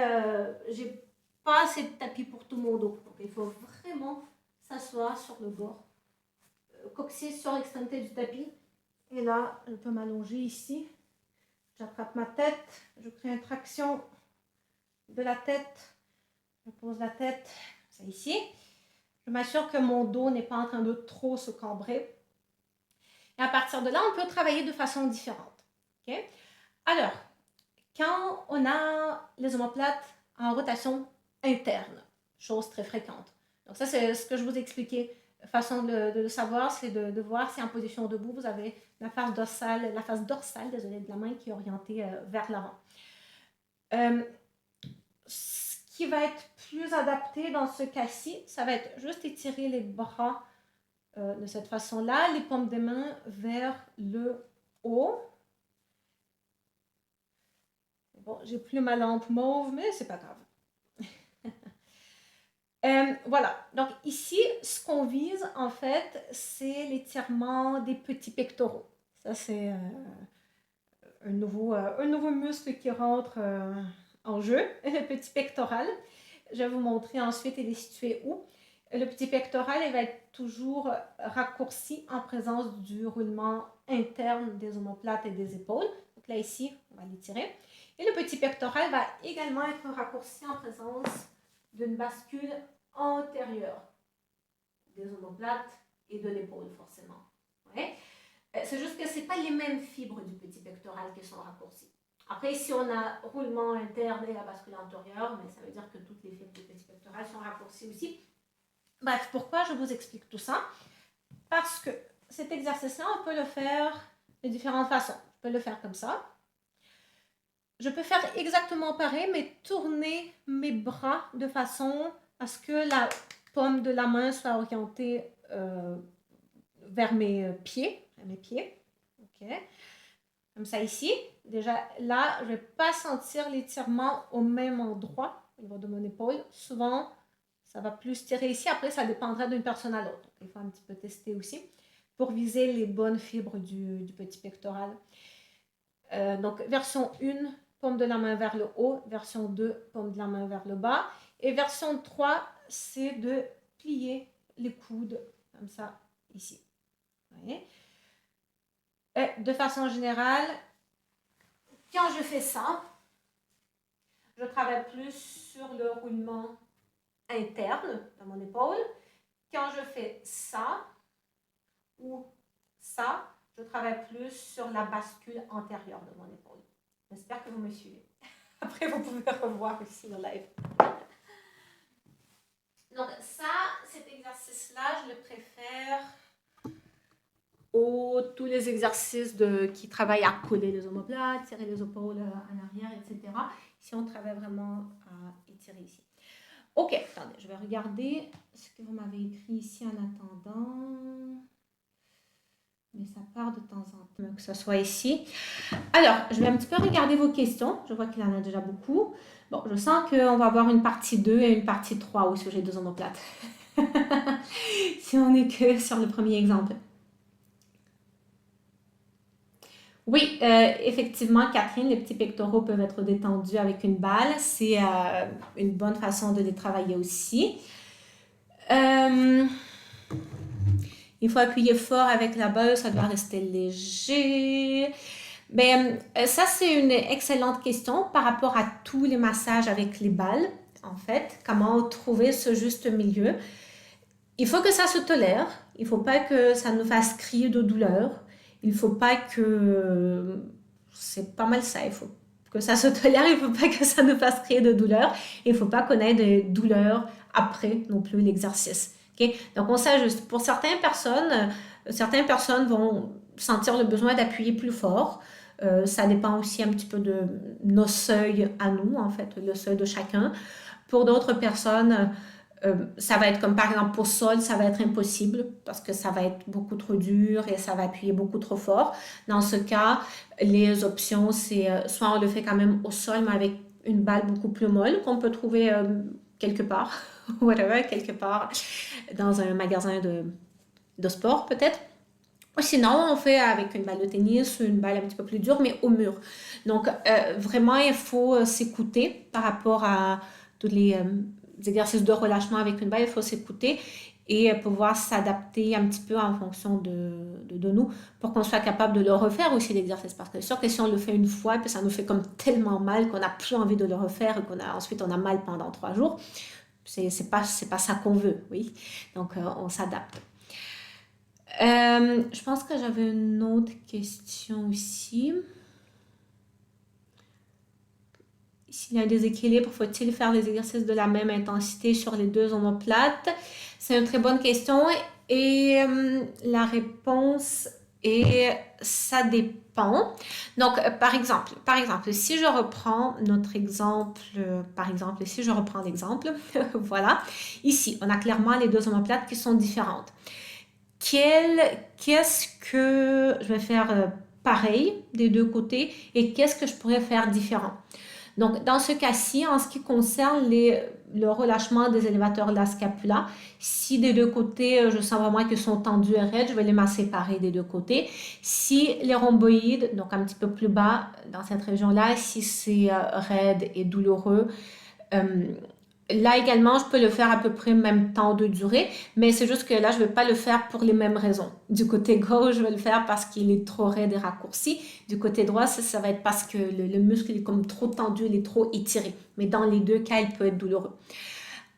pas assez de tapis pour tout mon dos. Donc il faut vraiment s'asseoir sur le bord, coccyx sur l'extrémité du tapis. Et là, je peux m'allonger ici. J'attrape ma tête, je crée une traction de la tête, je pose la tête, c'est ici. Je m'assure que mon dos n'est pas en train de trop se cambrer. Et à partir de là, on peut travailler de façon différente. Okay? Alors, quand on a les omoplates en rotation interne, chose très fréquente. Donc ça, c'est ce que je vous ai expliqué. La façon de le savoir, c'est de voir si en position debout, vous avez la face dorsale, désolé, de la main qui est orientée vers l'avant. Ce qui va être plus adapté dans ce cas-ci, ça va être juste étirer les bras de cette façon-là, les paumes des mains vers le haut. Bon, j'ai plus ma lampe mauve, mais c'est pas grave. Voilà, donc ici, ce qu'on vise, en fait, c'est l'étirement des petits pectoraux. Ça, c'est un nouveau muscle qui rentre en jeu, le petit pectoral. Je vais vous montrer ensuite il est situé où. Le petit pectoral il va être toujours raccourci en présence du roulement interne des omoplates et des épaules. Donc là, ici, on va l'étirer. Et le petit pectoral va également être raccourci en présence d'une bascule antérieure des omoplates et de l'épaule, forcément. Ouais. C'est juste que ce n'est pas les mêmes fibres du petit pectoral qui sont raccourcies. Après, ici, on a roulement interne et la bascule antérieure, mais ça veut dire que toutes les fibres du petit pectoral sont raccourcies aussi. Bref, pourquoi je vous explique tout ça? Parce que cet exercice-là, on peut le faire de différentes façons. Je peux le faire comme ça. Je peux faire exactement pareil, mais tourner mes bras de façon à ce que la paume de la main soit orientée vers mes pieds. OK. Comme ça ici. Déjà, là, je ne vais pas sentir l'étirement au même endroit au niveau de mon épaule. Souvent, ça va plus tirer ici. Après, ça dépendra d'une personne à l'autre. Il faut un petit peu tester aussi pour viser les bonnes fibres du petit pectoral. Donc, version 1, paume de la main vers le haut. Version 2, paume de la main vers le bas. Et version 3, c'est de plier les coudes comme ça ici. Vous voyez? Et de façon générale, quand je fais ça, je travaille plus sur le roulement interne de mon épaule. Quand je fais ça ou ça, je travaille plus sur la bascule antérieure de mon épaule. J'espère que vous me suivez. Après, vous pouvez revoir ici le live. Donc ça, cet exercice-là, je le préfère tous les exercices qui travaillent à coller les omoplates, tirer les épaules en arrière, etc. Si on travaille vraiment à étirer ici. Ok, attendez, je vais regarder ce que vous m'avez écrit ici en attendant. Mais ça part de temps en temps, que ce soit ici. Alors, je vais un petit peu regarder vos questions. Je vois qu'il y en a déjà beaucoup. Bon, je sens qu'on va avoir une partie 2 et une partie 3 au sujet des omoplates. Si on n'est que sur le premier exemple. Oui, effectivement, Catherine, les petits pectoraux peuvent être détendus avec une balle. C'est une bonne façon de les travailler aussi. Il faut appuyer fort avec la balle, ça doit rester léger. Ben, ça, c'est une excellente question par rapport à tous les massages avec les balles, en fait. Comment trouver ce juste milieu? Il faut que ça se tolère. Il ne faut pas que ça nous fasse crier de douleur. Il ne faut pas que... C'est pas mal ça. Il faut que ça se tolère. Il ne faut pas que ça nous fasse crier de douleur. Il ne faut pas qu'on ait de douleur après non plus l'exercice. Okay? Donc, on s'ajuste. Pour certaines personnes vont sentir le besoin d'appuyer plus fort. Ça dépend aussi un petit peu de nos seuils à nous, en fait, le seuil de chacun. Pour d'autres personnes, ça va être comme par exemple au sol, ça va être impossible parce que ça va être beaucoup trop dur et ça va appuyer beaucoup trop fort. Dans ce cas, les options, c'est soit on le fait quand même au sol, mais avec une balle beaucoup plus molle qu'on peut trouver quelque part, whatever, quelque part dans un magasin de sport peut-être. Sinon, on fait avec une balle de tennis, une balle un petit peu plus dure, mais au mur. Donc, vraiment, il faut s'écouter par rapport à tous les exercices de relâchement avec une balle. Il faut s'écouter et pouvoir s'adapter un petit peu en fonction de nous pour qu'on soit capable de le refaire aussi, l'exercice. Parce que c'est sûr que si on le fait une fois, puis ça nous fait comme tellement mal qu'on n'a plus envie de le refaire et ensuite on a mal pendant 3 jours, c'est pas ça qu'on veut, oui. Donc, on s'adapte. Je pense que j'avais une autre question aussi. S'il y a un déséquilibre, faut-il faire des exercices de la même intensité sur les deux omoplates? C'est une très bonne question et la réponse est ça dépend. Donc, par exemple, si je reprends notre exemple, si je reprends l'exemple, voilà, ici, on a clairement les deux omoplates qui sont différentes. Qu'est-ce que je vais faire pareil des deux côtés et qu'est-ce que je pourrais faire différent? Donc, dans ce cas-ci, en ce qui concerne le relâchement des élévateurs de la scapula, si des deux côtés, je sens vraiment qu'ils sont tendus et raides, je vais les masser séparer des deux côtés. Si les rhomboïdes, donc un petit peu plus bas dans cette région-là, si c'est raide et douloureux, là également, je peux le faire à peu près même temps de durée, mais c'est juste que là, je ne vais pas le faire pour les mêmes raisons. Du côté gauche, je vais le faire parce qu'il est trop raide et raccourci. Du côté droit, ça va être parce que le muscle est comme trop tendu, il est trop étiré. Mais dans les deux cas, il peut être douloureux.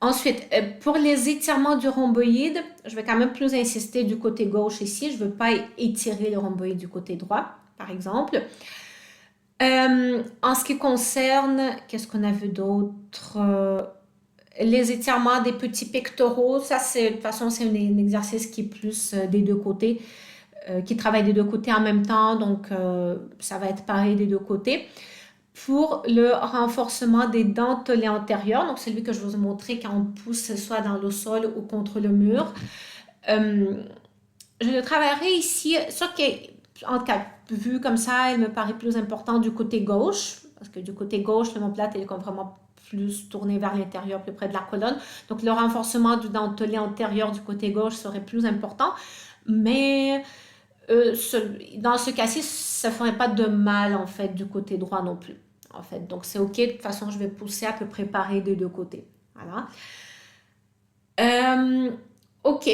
Ensuite, pour les étirements du rhomboïde, je vais quand même plus insister du côté gauche ici. Je ne veux pas étirer le rhomboïde du côté droit, par exemple. En ce qui concerne, qu'est-ce qu'on a vu d'autre? Les étirements des petits pectoraux, ça c'est de toute façon c'est un exercice qui est plus des deux côtés, qui travaille des deux côtés en même temps, donc ça va être pareil des deux côtés. Pour le renforcement des dentelés antérieurs, donc celui que je vous ai montré quand on pousse soit dans le sol ou contre le mur, je le travaillerai ici, sûr qu'en tout cas, vu comme ça, il me paraît plus important du côté gauche, parce que du côté gauche, l'omoplate est comme vraiment plus tourné vers l'intérieur, plus près de la colonne. Donc, le renforcement du dentelé antérieur du côté gauche serait plus important. Mais dans ce cas-ci, ça ne ferait pas de mal, en fait, du côté droit non plus. En fait, donc, c'est OK. De toute façon, je vais pousser à peu près pareil des deux côtés. Voilà. OK.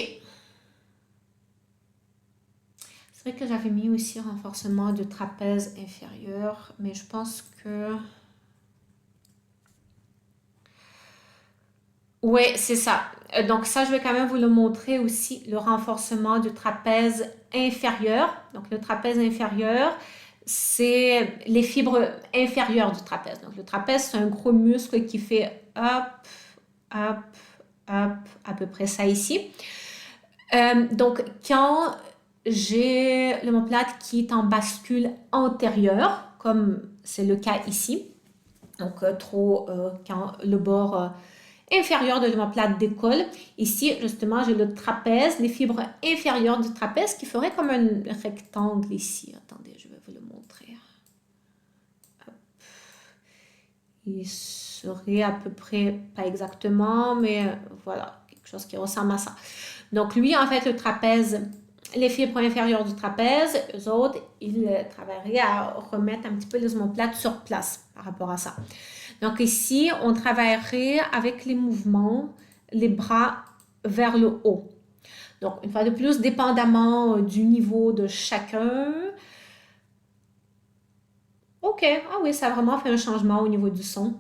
C'est vrai que j'avais mis aussi renforcement du trapèze inférieur, mais je pense que... Oui, c'est ça. Donc ça, je vais quand même vous le montrer aussi, le renforcement du trapèze inférieur. Donc le trapèze inférieur, c'est les fibres inférieures du trapèze. Donc le trapèze, c'est un gros muscle qui fait hop, hop, hop, à peu près ça ici. Donc quand j'ai l'omoplate qui est en bascule antérieure, comme c'est le cas ici, donc quand le bord inférieur de l'omoplate décolle. Ici, justement, j'ai le trapèze, les fibres inférieures du trapèze qui feraient comme un rectangle ici. Attendez, je vais vous le montrer. Hop. Il serait à peu près, pas exactement, mais voilà, quelque chose qui ressemble à ça. Donc lui, en fait, le trapèze, les fibres inférieures du trapèze, eux autres, ils travailleraient à remettre un petit peu les omoplates sur place par rapport à ça. Donc ici, on travaillerait avec les mouvements, les bras vers le haut. Donc, une fois de plus, dépendamment du niveau de chacun. OK, ah oui, ça a vraiment fait un changement au niveau du son.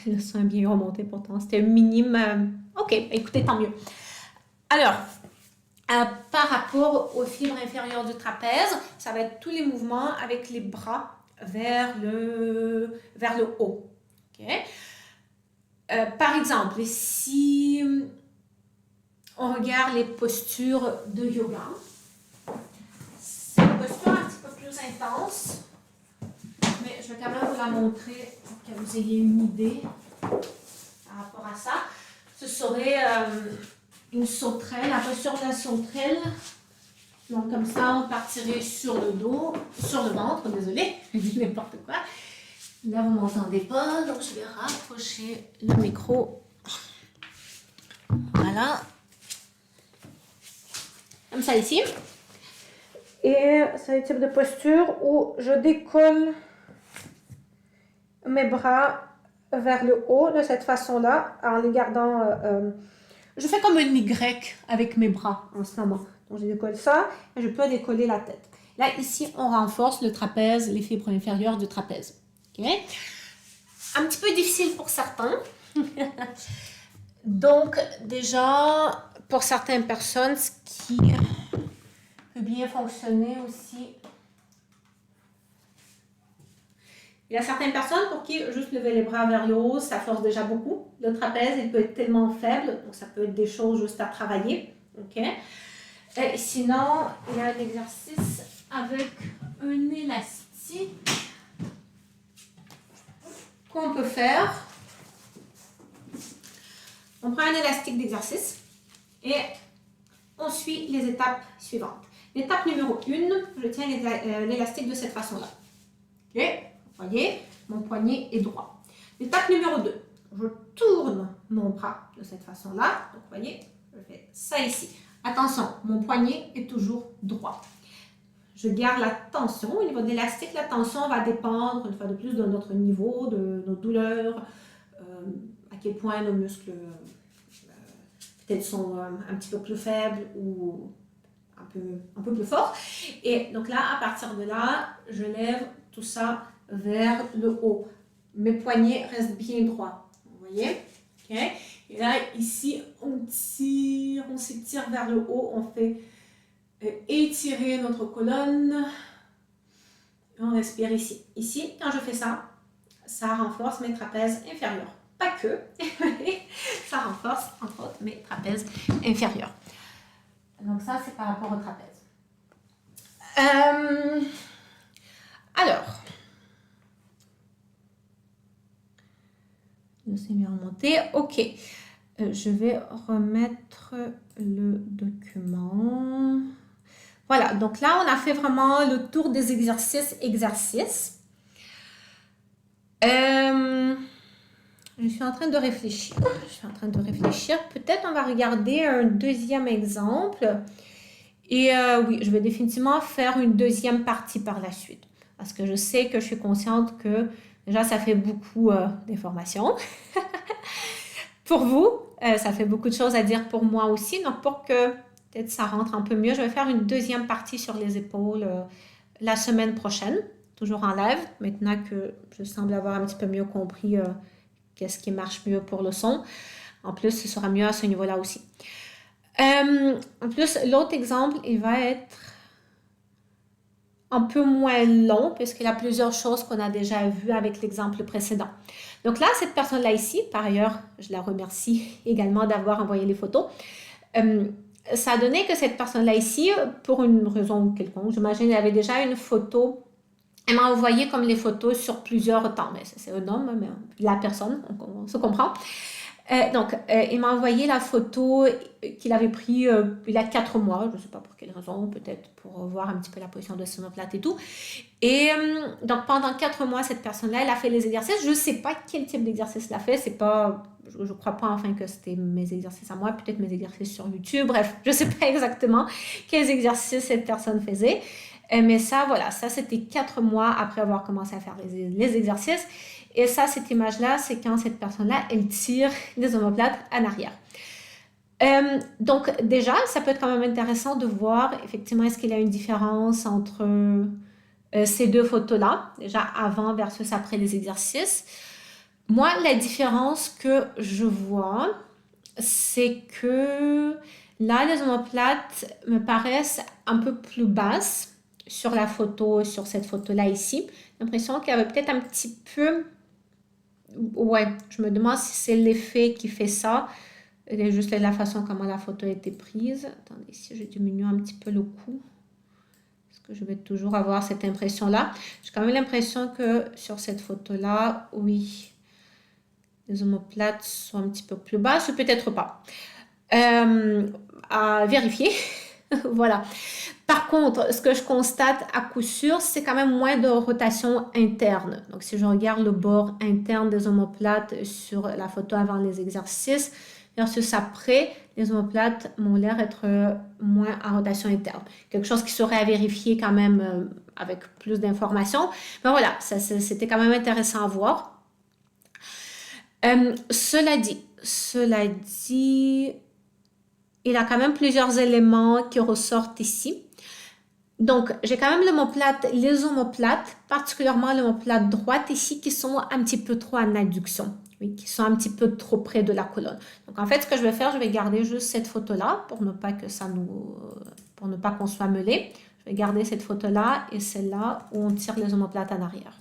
Le son est bien remonté pourtant, c'était minime. OK, écoutez, tant mieux. Alors, par rapport aux fibres inférieures du trapèze, ça va être tous les mouvements avec les bras vers le haut. OK? Par exemple, si on regarde les postures de yoga, c'est une posture un petit peu plus intense, mais je vais quand même vous la montrer pour que vous ayez une idée par rapport à ça. Ce serait une sauterelle, la posture de la sauterelle. Donc comme ça, on partirait sur le dos, sur le ventre, désolé, je dis n'importe quoi. Là, vous ne m'entendez pas, donc je vais rapprocher le micro. Voilà. Comme ça ici. Et c'est un type de posture où je décolle mes bras vers le haut de cette façon-là, en les gardant... je fais comme une Y avec mes bras en ce moment. Donc je décolle ça et je peux décoller la tête. Là, ici, on renforce le trapèze, les fibres inférieures du trapèze. Okay? Un petit peu difficile pour certains. Donc, déjà, pour certaines personnes, ce qui peut bien fonctionner aussi. Il y a certaines personnes pour qui juste lever les bras vers le haut, ça force déjà beaucoup. Le trapèze, il peut être tellement faible, donc ça peut être des choses juste à travailler. Okay? Et sinon, il y a l'exercice avec un élastique qu'on peut faire. On prend un élastique d'exercice et on suit les étapes suivantes. L'étape numéro 1, je tiens l'élastique de cette façon-là. Okay? Vous voyez, mon poignet est droit. Étape numéro 2, je tourne mon bras de cette façon-là. Donc, vous voyez, je fais ça ici. Attention, mon poignet est toujours droit. Je garde la tension. Au niveau de l'élastique, la tension va dépendre, une fois de plus, de notre niveau, de nos douleurs, à quel point nos muscles peut-être sont un petit peu plus faibles ou un peu plus forts. Et donc là, à partir de là, je lève tout ça vers le haut. Mes poignets restent bien droits. Vous voyez? Okay. Et là, ici, on tire, on s'étire vers le haut, on fait étirer notre colonne. Et on respire ici. Ici, quand je fais ça, ça renforce mes trapèzes inférieurs. Pas que, ça renforce, entre autres, mes trapèzes inférieurs. Donc ça, c'est par rapport au trapèze. Alors, c'est bien remonté. Ok, je vais remettre le document. Voilà, donc là, on a fait vraiment le tour des exercices. Je suis en train de réfléchir. Peut-être on va regarder un deuxième exemple. Et oui, je vais définitivement faire une deuxième partie par la suite. Parce que je sais que je suis consciente que déjà, ça fait beaucoup d'informations. Pour vous, ça fait beaucoup de choses à dire pour moi aussi. Donc, pour que peut-être ça rentre un peu mieux, je vais faire une deuxième partie sur les épaules la semaine prochaine. Toujours en live, maintenant que je semble avoir un petit peu mieux compris qu'est-ce qui marche mieux pour le son. En plus, ce sera mieux à ce niveau-là aussi. En plus, l'autre exemple, il va être un peu moins long puisqu'il y a plusieurs choses qu'on a déjà vues avec l'exemple précédent. Donc là, cette personne-là ici, par ailleurs, je la remercie également d'avoir envoyé les photos. Ça a donné que cette personne-là ici, pour une raison quelconque, j'imagine elle avait déjà une photo. Elle m'a envoyé comme les photos sur plusieurs temps. Mais c'est un homme, mais la personne, on se comprend. Donc, il m'a envoyé la photo qu'il avait prise il y a 4 mois. Je ne sais pas pour quelle raison, peut-être pour voir un petit peu la position de son omoplate et tout. Et donc, pendant 4 mois, cette personne-là, elle a fait les exercices. Je ne sais pas quel type d'exercice elle a fait. C'est pas, je ne crois pas enfin que c'était mes exercices à moi, peut-être mes exercices sur YouTube. Bref, je ne sais pas exactement quels exercices cette personne faisait. Mais ça, voilà, ça c'était 4 mois après avoir commencé à faire les exercices. Et ça, cette image-là, c'est quand cette personne-là, elle tire les omoplates en arrière. Donc déjà, ça peut être quand même intéressant de voir effectivement est-ce qu'il y a une différence entre ces deux photos-là, déjà avant versus après les exercices. Moi, la différence que je vois, c'est que là, les omoplates me paraissent un peu plus basses sur la photo, sur cette photo-là ici. J'ai l'impression qu'il y avait peut-être un petit peu... Ouais, je me demande si c'est l'effet qui fait ça. Juste la façon comment la photo a été prise. Attendez, si je diminue un petit peu le coup. Parce que je vais toujours avoir cette impression-là. J'ai quand même l'impression que sur cette photo-là, oui, les omoplates sont un petit peu plus basses ou peut-être pas. À vérifier. Voilà. Par contre, ce que je constate à coup sûr, c'est quand même moins de rotation interne. Donc, si je regarde le bord interne des omoplates sur la photo avant les exercices versus après, les omoplates m'ont l'air être moins en rotation interne. Quelque chose qui serait à vérifier quand même avec plus d'informations. Mais voilà, c'était quand même intéressant à voir. Cela dit, il y a quand même plusieurs éléments qui ressortent ici. Donc, j'ai quand même les omoplates, particulièrement l'omoplate droite ici, qui sont un petit peu trop en adduction, oui, qui sont un petit peu trop près de la colonne. Donc, en fait, ce que je vais faire, je vais garder juste cette photo-là pour ne pas qu'on soit mêlé. Je vais garder cette photo-là et celle-là où on tire les omoplates en arrière.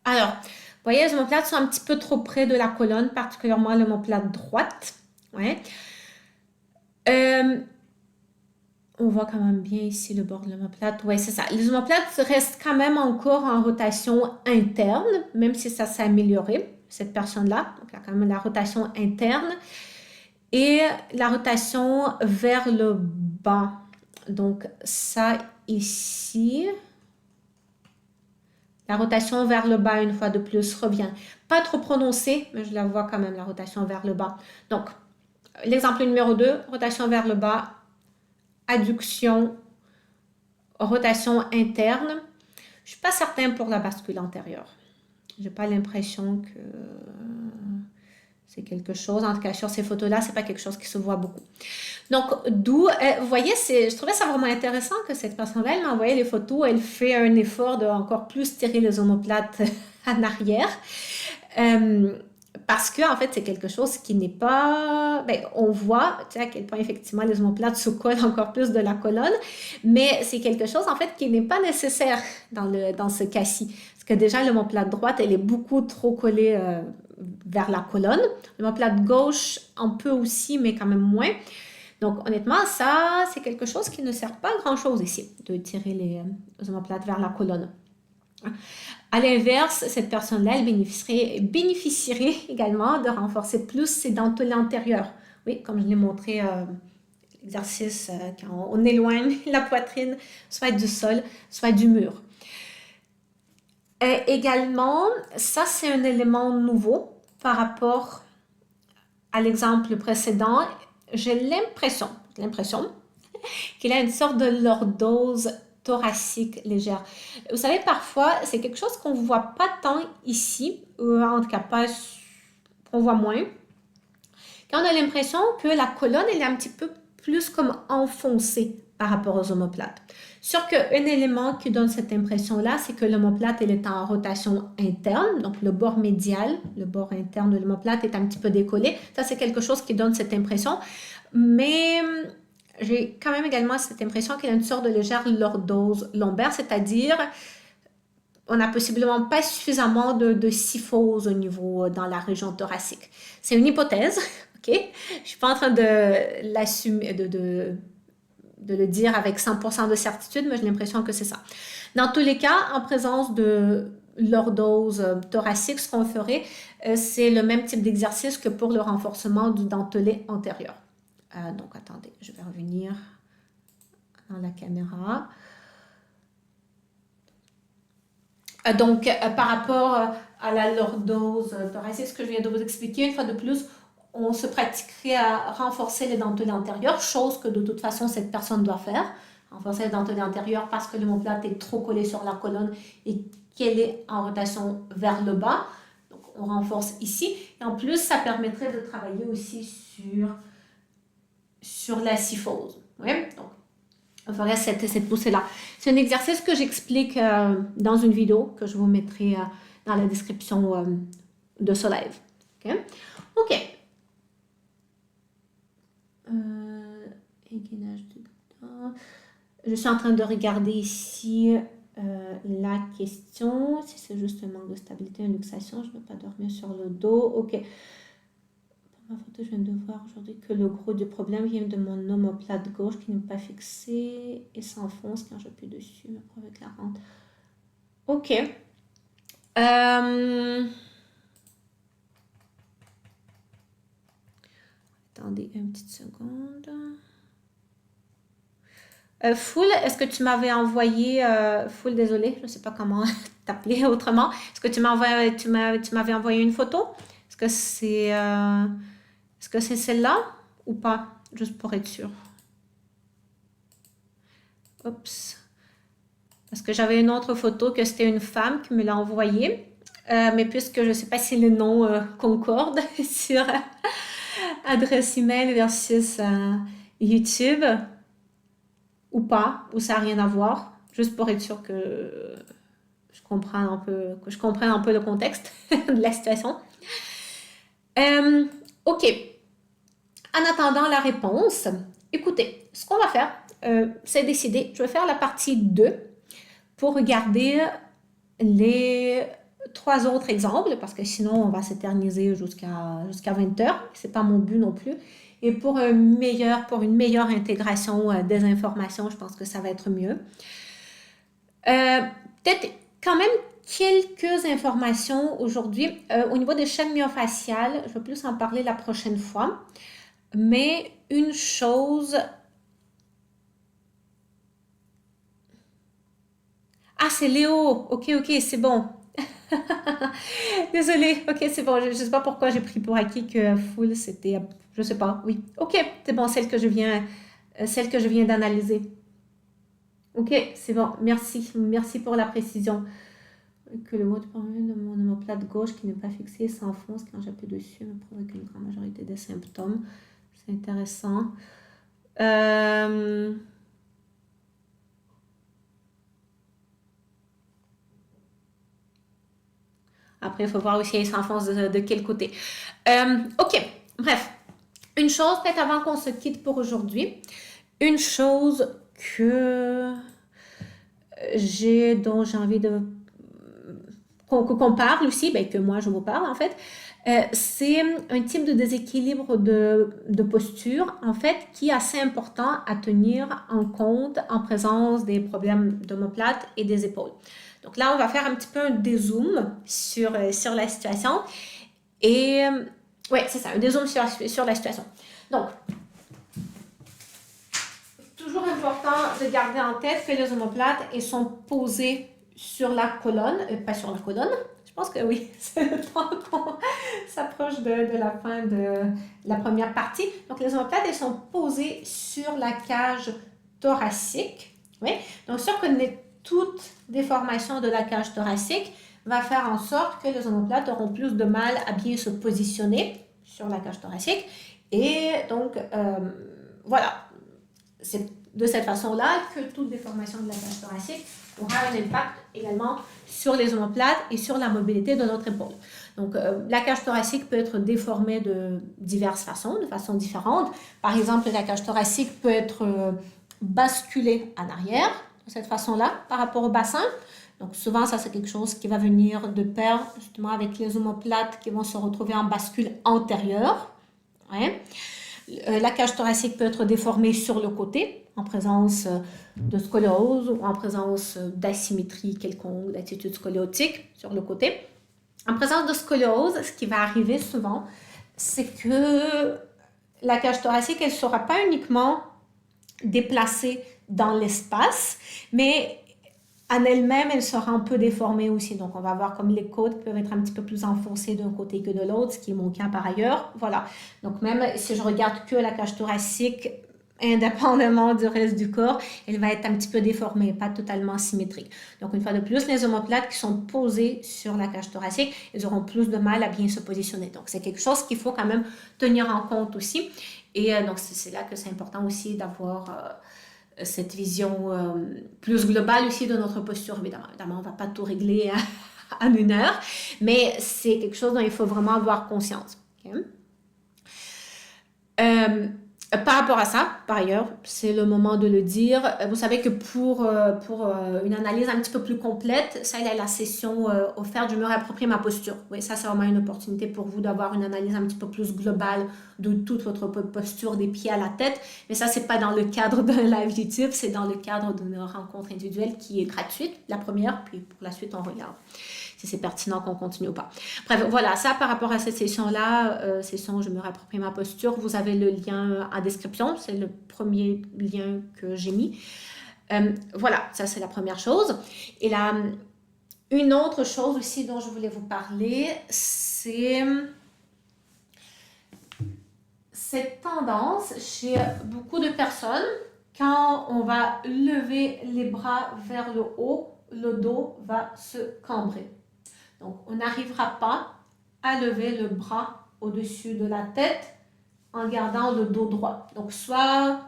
Alors, vous voyez, les omoplates sont un petit peu trop près de la colonne, particulièrement l'omoplate droite. Ouais. On voit quand même bien ici le bord de l'omoplate. Oui, c'est ça. Les omoplates restent quand même encore en rotation interne, même si ça s'est amélioré, cette personne-là. Donc, il y a quand même la rotation interne et la rotation vers le bas. Donc, ça ici, La rotation vers le bas, une fois de plus, revient. Pas trop prononcée, mais je la vois quand même, la rotation vers le bas. Donc, l'exemple numéro 2, rotation vers le bas, adduction, rotation interne. Je ne suis pas certain pour la bascule antérieure. Je n'ai pas l'impression que c'est quelque chose. En tout cas, sur ces photos-là, ce n'est pas quelque chose qui se voit beaucoup. Donc, d'où, vous voyez, je trouvais ça vraiment intéressant que cette personne-là, elle m'a envoyé les photos, elle fait un effort de encore plus tirer les omoplates en arrière. Parce que, en fait, c'est quelque chose qui n'est pas... Ben, on voit, tu sais, à quel point, effectivement, les omoplates se collent encore plus de la colonne, mais c'est quelque chose, en fait, qui n'est pas nécessaire dans ce cas-ci. Parce que déjà, l'omoplate droite, elle est beaucoup trop collée vers la colonne. L'omoplate gauche, un peu aussi, mais quand même moins. Donc, honnêtement, ça, c'est quelque chose qui ne sert pas à grand-chose ici, de tirer les omoplates vers la colonne. À l'inverse, cette personne-là, elle bénéficierait également de renforcer plus ses dentelés antérieurs. Oui, comme je l'ai montré, l'exercice quand on éloigne la poitrine, soit du sol, soit du mur. Également, ça, c'est un élément nouveau par rapport à l'exemple précédent. J'ai l'impression qu'il a une sorte de lordose thoracique légère. Vous savez, parfois, c'est quelque chose qu'on ne voit pas tant ici, en tout cas pas, qu'on voit moins. Quand on a l'impression que la colonne, elle est un petit peu plus comme enfoncée par rapport aux omoplates. Sûr qu'un élément qui donne cette impression-là, c'est que l'omoplate, elle est en rotation interne, donc le bord médial, le bord interne de l'omoplate est un petit peu décollé. Ça, c'est quelque chose qui donne cette impression. Mais j'ai quand même également cette impression qu'il y a une sorte de légère lordose lombaire, c'est-à-dire on n'a possiblement pas suffisamment de syphose au niveau dans la région thoracique. C'est une hypothèse, ok? Je ne suis pas en train de l'assumer, de le dire avec 100% de certitude, mais j'ai l'impression que c'est ça. Dans tous les cas, en présence de lordose thoracique, ce qu'on ferait, c'est le même type d'exercice que pour le renforcement du dentelé antérieur. Donc, attendez, je vais revenir dans la caméra. Donc, par rapport à la lordose thoracique, ce que je viens de vous expliquer, une fois de plus, on se pratiquerait à renforcer les dentelés antérieurs, chose que de toute façon cette personne doit faire. Renforcer les dentelés antérieurs parce que l'omoplate est trop collée sur la colonne et qu'elle est en rotation vers le bas. Donc, on renforce ici. Et en plus, ça permettrait de travailler aussi sur la syphose. Oui? Donc, on ferait cette poussée-là. C'est un exercice que j'explique dans une vidéo que je vous mettrai dans la description de ce live. OK? OK. Je suis en train de regarder ici la question. Si c'est juste un manque de stabilité, une luxation, je ne veux pas dormir sur le dos. OK. Pour ma photo, je viens de voir aujourd'hui que le gros du problème vient de mon omoplate gauche qui n'est pas fixée et s'enfonce quand j'appuie dessus avec la rente. OK. Attendez une petite seconde. Foul, est-ce que tu m'avais envoyé, Foul, désolé, je ne sais pas comment t'appeler autrement. Est-ce que tu m'avais envoyé une photo? Est-ce que c'est celle-là ou pas? Juste pour être sûre. Oups. Parce que j'avais une autre photo que c'était une femme qui me l'a envoyée. Mais puisque je ne sais pas si le nom concorde sur adresse email versus YouTube ou pas, ou ça n'a rien à voir, juste pour être sûr que je comprenne un peu le contexte de la situation. OK. En attendant la réponse, écoutez, ce qu'on va faire, c'est décider. Je vais faire la partie 2 pour regarder les 3 autres exemples, parce que sinon, on va s'éterniser jusqu'à 20h. Ce n'est pas mon but non plus. Et pour une meilleure intégration des informations, je pense que ça va être mieux. Peut-être quand même quelques informations aujourd'hui. Au niveau des chaînes myofasciales, je vais plus en parler la prochaine fois. Mais une chose... Ah, c'est Léo. Ok, ok, c'est bon. Désolée. Ok, c'est bon. Je ne sais pas pourquoi j'ai pris pour acquis que full, c'était... Je sais pas. Oui. Ok, c'est bon, celle que je viens d'analyser. Ok, c'est bon. Merci. Merci pour la précision. Que le mot de de mon omoplate gauche qui n'est pas fixé s'enfonce quand j'appuie dessus, me provoque une grande majorité des symptômes. C'est intéressant. Euh, Après, il faut voir aussi il s'enfonce de quel côté. Ok, bref. Une chose, peut-être avant qu'on se quitte pour aujourd'hui, une chose que dont j'ai envie de qu'on parle aussi, ben, que moi je vous parle en fait, c'est un type de déséquilibre de posture en fait qui est assez important à tenir en compte en présence des problèmes d'omoplate et des épaules. Donc là, on va faire un petit peu un dézoom sur la situation et ouais, c'est ça, un dézoom sur la situation. Donc, toujours important de garder en tête que les omoplates elles sont posées sur la colonne, pas sur la colonne. Je pense que oui, c'est le temps qu'on s'approche de la fin de la première partie. Donc, les omoplates, elles sont posées sur la cage thoracique. Oui. Donc, sûr que toute déformation de la cage thoracique va faire en sorte que les omoplates auront plus de mal à bien se positionner sur la cage thoracique. Et donc, voilà, c'est de cette façon-là que toute déformation de la cage thoracique aura un impact également sur les omoplates et sur la mobilité de notre épaule. Donc, la cage thoracique peut être déformée de diverses façons, de façon différente. Par exemple, la cage thoracique peut être basculée en arrière, de cette façon-là, par rapport au bassin. Donc, souvent, ça, c'est quelque chose qui va venir de pair, justement, avec les omoplates qui vont se retrouver en bascule antérieure. Ouais. La cage thoracique peut être déformée sur le côté, en présence de scoliose ou en présence d'asymétrie quelconque, d'attitude scoliotique sur le côté. En présence de scoliose, ce qui va arriver souvent, c'est que la cage thoracique, elle ne sera pas uniquement déplacée dans l'espace, mais en elle-même, elle sera un peu déformée aussi. Donc, on va voir comme les côtes peuvent être un petit peu plus enfoncées d'un côté que de l'autre, ce qui est mon cas par ailleurs. Voilà. Donc, même si je regarde que la cage thoracique, indépendamment du reste du corps, elle va être un petit peu déformée, pas totalement symétrique. Donc, une fois de plus, les omoplates qui sont posées sur la cage thoracique, elles auront plus de mal à bien se positionner. Donc, c'est quelque chose qu'il faut quand même tenir en compte aussi. Et donc, c'est là que c'est important aussi d'avoir cette vision plus globale aussi de notre posture, évidemment. Évidemment, on ne va pas tout régler en une heure, mais c'est quelque chose dont il faut vraiment avoir conscience. Okay? Par rapport à ça, par ailleurs, c'est le moment de le dire. Vous savez que pour une analyse un petit peu plus complète, ça, il y a la session offerte, je me réapproprie ma posture. Oui, ça, c'est vraiment une opportunité pour vous d'avoir une analyse un petit peu plus globale de toute votre posture des pieds à la tête. Mais ça, c'est pas dans le cadre d'un live YouTube, c'est dans le cadre d'une rencontre individuelle qui est gratuite, la première, puis pour la suite, on regarde si c'est pertinent qu'on continue ou pas. Bref, voilà, ça par rapport à cette session-là, session je me réapproprie ma posture, vous avez le lien en description, c'est le premier lien que j'ai mis. Voilà, ça c'est la première chose. Et là, une autre chose aussi dont je voulais vous parler, c'est cette tendance chez beaucoup de personnes, quand on va lever les bras vers le haut, le dos va se cambrer. Donc, on n'arrivera pas à lever le bras au-dessus de la tête en gardant le dos droit. Donc, soit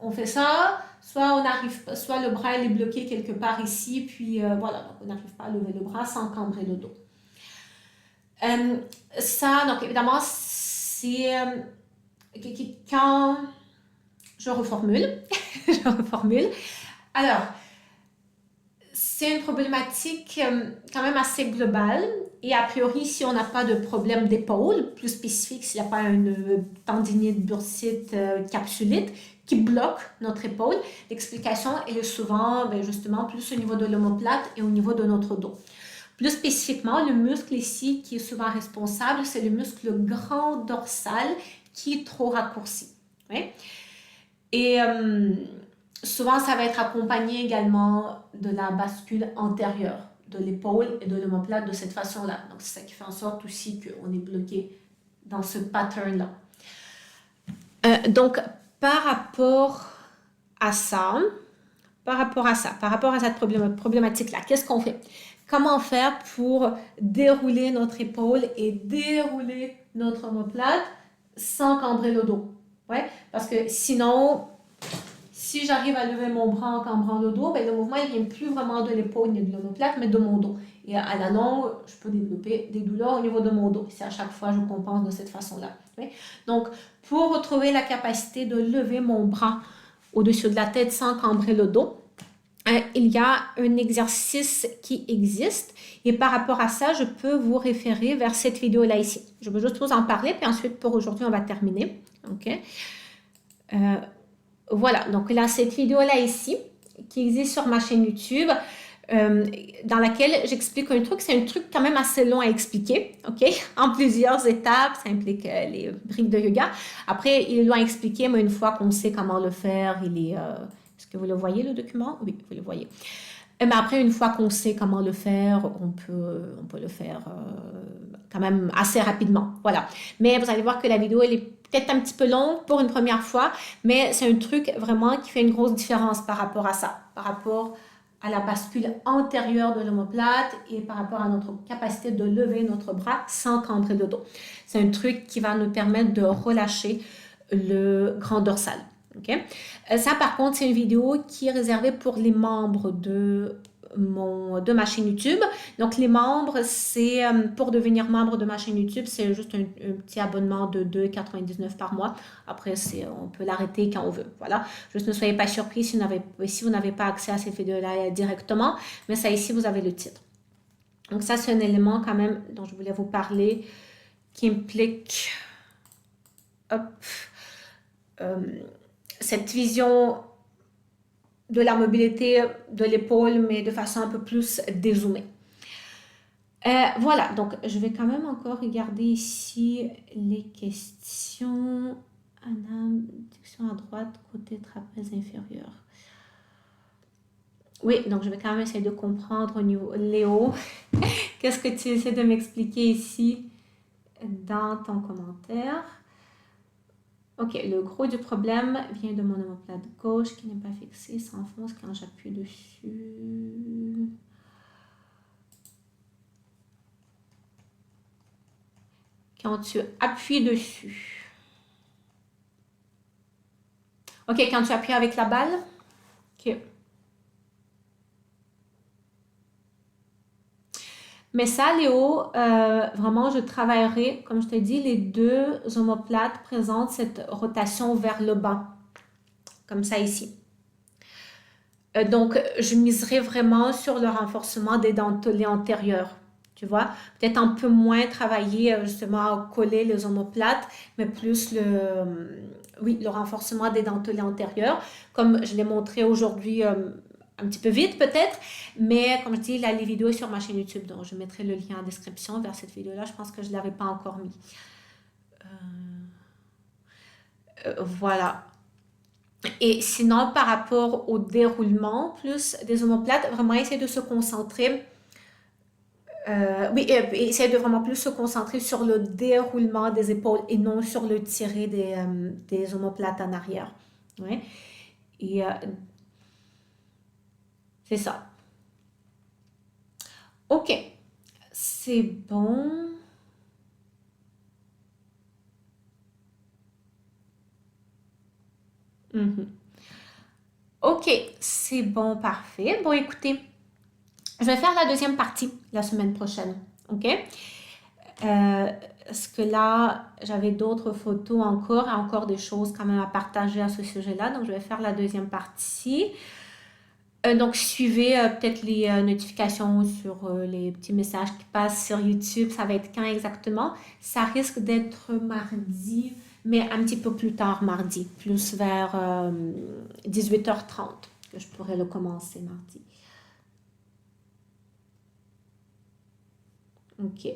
on fait ça, soit on n'arrive pas, soit le bras est bloqué quelque part ici, puis voilà, donc on n'arrive pas à lever le bras sans cambrer le dos. Ça, donc évidemment, c'est quand je reformule, Alors, c'est une problématique quand même assez globale. Et a priori, si on n'a pas de problème d'épaule, plus spécifique, s'il n'y a pas une tendinite, bursite, capsulite qui bloque notre épaule, l'explication est souvent justement plus au niveau de l'omoplate et au niveau de notre dos. Plus spécifiquement, le muscle ici qui est souvent responsable, c'est le muscle grand dorsal qui est trop raccourci. Oui? Et Souvent, ça va être accompagné également de la bascule antérieure de l'épaule et de l'omoplate de cette façon-là. Donc, c'est ça qui fait en sorte aussi qu'on est bloqué dans ce pattern-là. Donc, par rapport à ça, par rapport à cette problématique-là, qu'est-ce qu'on fait? Comment faire pour dérouler notre épaule et dérouler notre omoplate sans cambrer le dos? Ouais, parce que sinon, si j'arrive à lever mon bras en cambrant le dos, ben le mouvement ne vient plus vraiment de l'épaule ni de l'omoplate, mais de mon dos. Et à la longue, je peux développer des douleurs au niveau de mon dos. C'est à chaque fois, je compense de cette façon-là. Okay? Donc, pour retrouver la capacité de lever mon bras au-dessus de la tête sans cambrer le dos, il y a un exercice qui existe et par rapport à ça, je peux vous référer vers cette vidéo-là ici. Je veux juste vous en parler, puis ensuite, pour aujourd'hui, on va terminer. OK? Voilà, donc là, cette vidéo-là ici, qui existe sur ma chaîne YouTube, dans laquelle j'explique un truc. C'est un truc quand même assez long à expliquer, OK? En plusieurs étapes, ça implique les briques de yoga. Après, il est long à expliquer, mais une fois qu'on sait comment le faire, il est... Est-ce que vous le voyez, le document? Oui, vous le voyez. Mais après, une fois qu'on sait comment le faire, on peut le faire quand même assez rapidement. Voilà. Mais vous allez voir que la vidéo, elle est peut-être un petit peu longue pour une première fois, mais c'est un truc vraiment qui fait une grosse différence par rapport à ça, par rapport à la bascule antérieure de l'omoplate et par rapport à notre capacité de lever notre bras sans cambrer le dos. C'est un truc qui va nous permettre de relâcher le grand dorsal. Okay? Ça, par contre, c'est une vidéo qui est réservée pour les membres de ma chaîne YouTube. Donc, les membres, c'est pour devenir membre de ma chaîne YouTube, c'est juste un petit abonnement de 2,99 par mois. Après, on peut l'arrêter quand on veut. Voilà. Juste ne soyez pas surpris si vous n'avez pas accès à cette vidéo-là directement. Mais ça, ici, vous avez le titre. Donc, ça, c'est un élément quand même dont je voulais vous parler qui implique cette vision de la mobilité de l'épaule, mais de façon un peu plus dézoomée. Voilà, donc je vais quand même encore regarder ici les questions. Anna, section à droite, côté trapèze inférieur. Oui, donc je vais quand même essayer de comprendre au niveau... Léo, qu'est-ce que tu essaies de m'expliquer ici dans ton commentaire? Ok, le gros du problème vient de mon omoplate gauche qui n'est pas fixée, s'enfonce quand j'appuie dessus. Quand tu appuies dessus. Ok, quand tu appuies avec la balle. Ok. Mais ça, Léo, vraiment, je travaillerai, comme je te dis, les deux omoplates présentent cette rotation vers le bas, comme ça ici. Donc, je miserai vraiment sur le renforcement des dentelés antérieurs. Tu vois, peut-être un peu moins travailler justement à coller les omoplates, mais plus le renforcement des dentelés antérieurs, comme je l'ai montré aujourd'hui un petit peu vite peut-être, mais comme je dis, là, les vidéos sur ma chaîne YouTube, donc je mettrai le lien en description vers cette vidéo-là. Je pense que je ne l'avais pas encore mis. Voilà. Et sinon, par rapport au déroulement plus des omoplates, vraiment essayer de se concentrer. Essayer de vraiment plus se concentrer sur le déroulement des épaules et non sur le tiré des omoplates en arrière. Ouais. Et c'est ça. OK. C'est bon. OK, c'est bon, parfait. Bon, écoutez, je vais faire la deuxième partie la semaine prochaine. OK? Parce que là, j'avais d'autres photos encore des choses quand même à partager à ce sujet-là. Donc, je vais faire la deuxième partie. Donc, suivez peut-être les notifications sur les petits messages qui passent sur YouTube. Ça va être quand exactement? Ça risque d'être mardi, mais un petit peu plus tard mardi, plus vers 18h30 que je pourrais le commencer mardi. OK.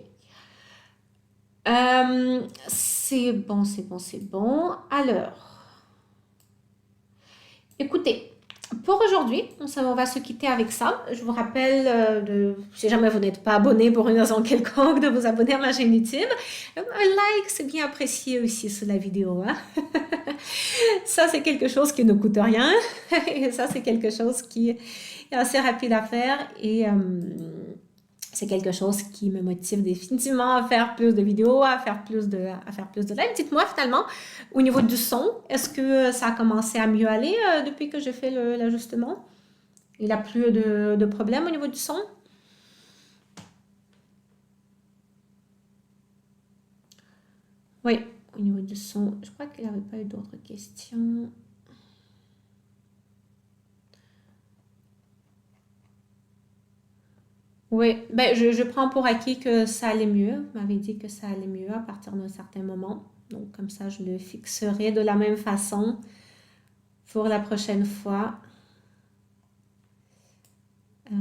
C'est bon, c'est bon, c'est bon. Alors, écoutez, pour aujourd'hui, on va se quitter avec ça. Je vous rappelle, si jamais vous n'êtes pas abonné pour une raison quelconque, de vous abonner à ma chaîne YouTube. Un like, c'est bien apprécié aussi sur la vidéo. Hein? Ça, c'est quelque chose qui ne coûte rien. Et ça, c'est quelque chose qui est assez rapide à faire. Et c'est quelque chose qui me motive définitivement à faire plus de vidéos, à faire plus de live. Dites-moi finalement, au niveau du son, est-ce que ça a commencé à mieux aller depuis que j'ai fait l'ajustement? Il n'y a plus de problème au niveau du son? Oui, au niveau du son, je crois qu'il n'y avait pas eu d'autres questions. Oui, ben je prends pour acquis que ça allait mieux. Vous m'avez dit que ça allait mieux à partir d'un certain moment. Donc, comme ça, je le fixerai de la même façon pour la prochaine fois. Euh,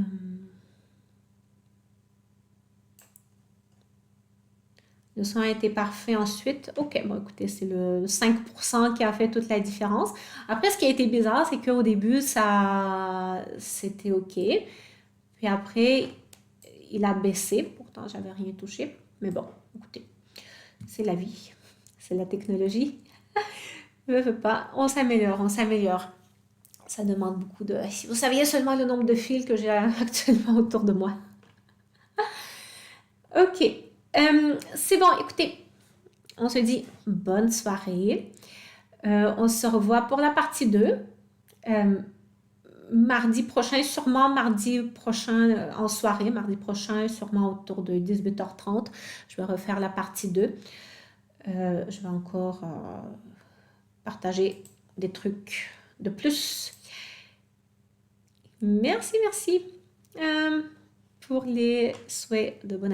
le son a été parfait ensuite. Ok, bon écoutez, c'est le 5% qui a fait toute la différence. Après, ce qui a été bizarre, c'est qu'au début, c'était ok. Puis après, il a baissé. Pourtant, j'avais rien touché. Mais bon, écoutez, c'est la vie. C'est la technologie. Je ne veux pas. On s'améliore, on s'améliore. Ça demande beaucoup de... Si vous saviez seulement le nombre de fils que j'ai actuellement autour de moi. Ok. C'est bon, écoutez. On se dit bonne soirée. On se revoit pour la partie 2. Mardi prochain, sûrement mardi prochain en soirée, mardi prochain, sûrement autour de 18h30. Je vais refaire la partie 2. Je vais encore partager des trucs de plus. Merci, merci pour les souhaits de bonne année.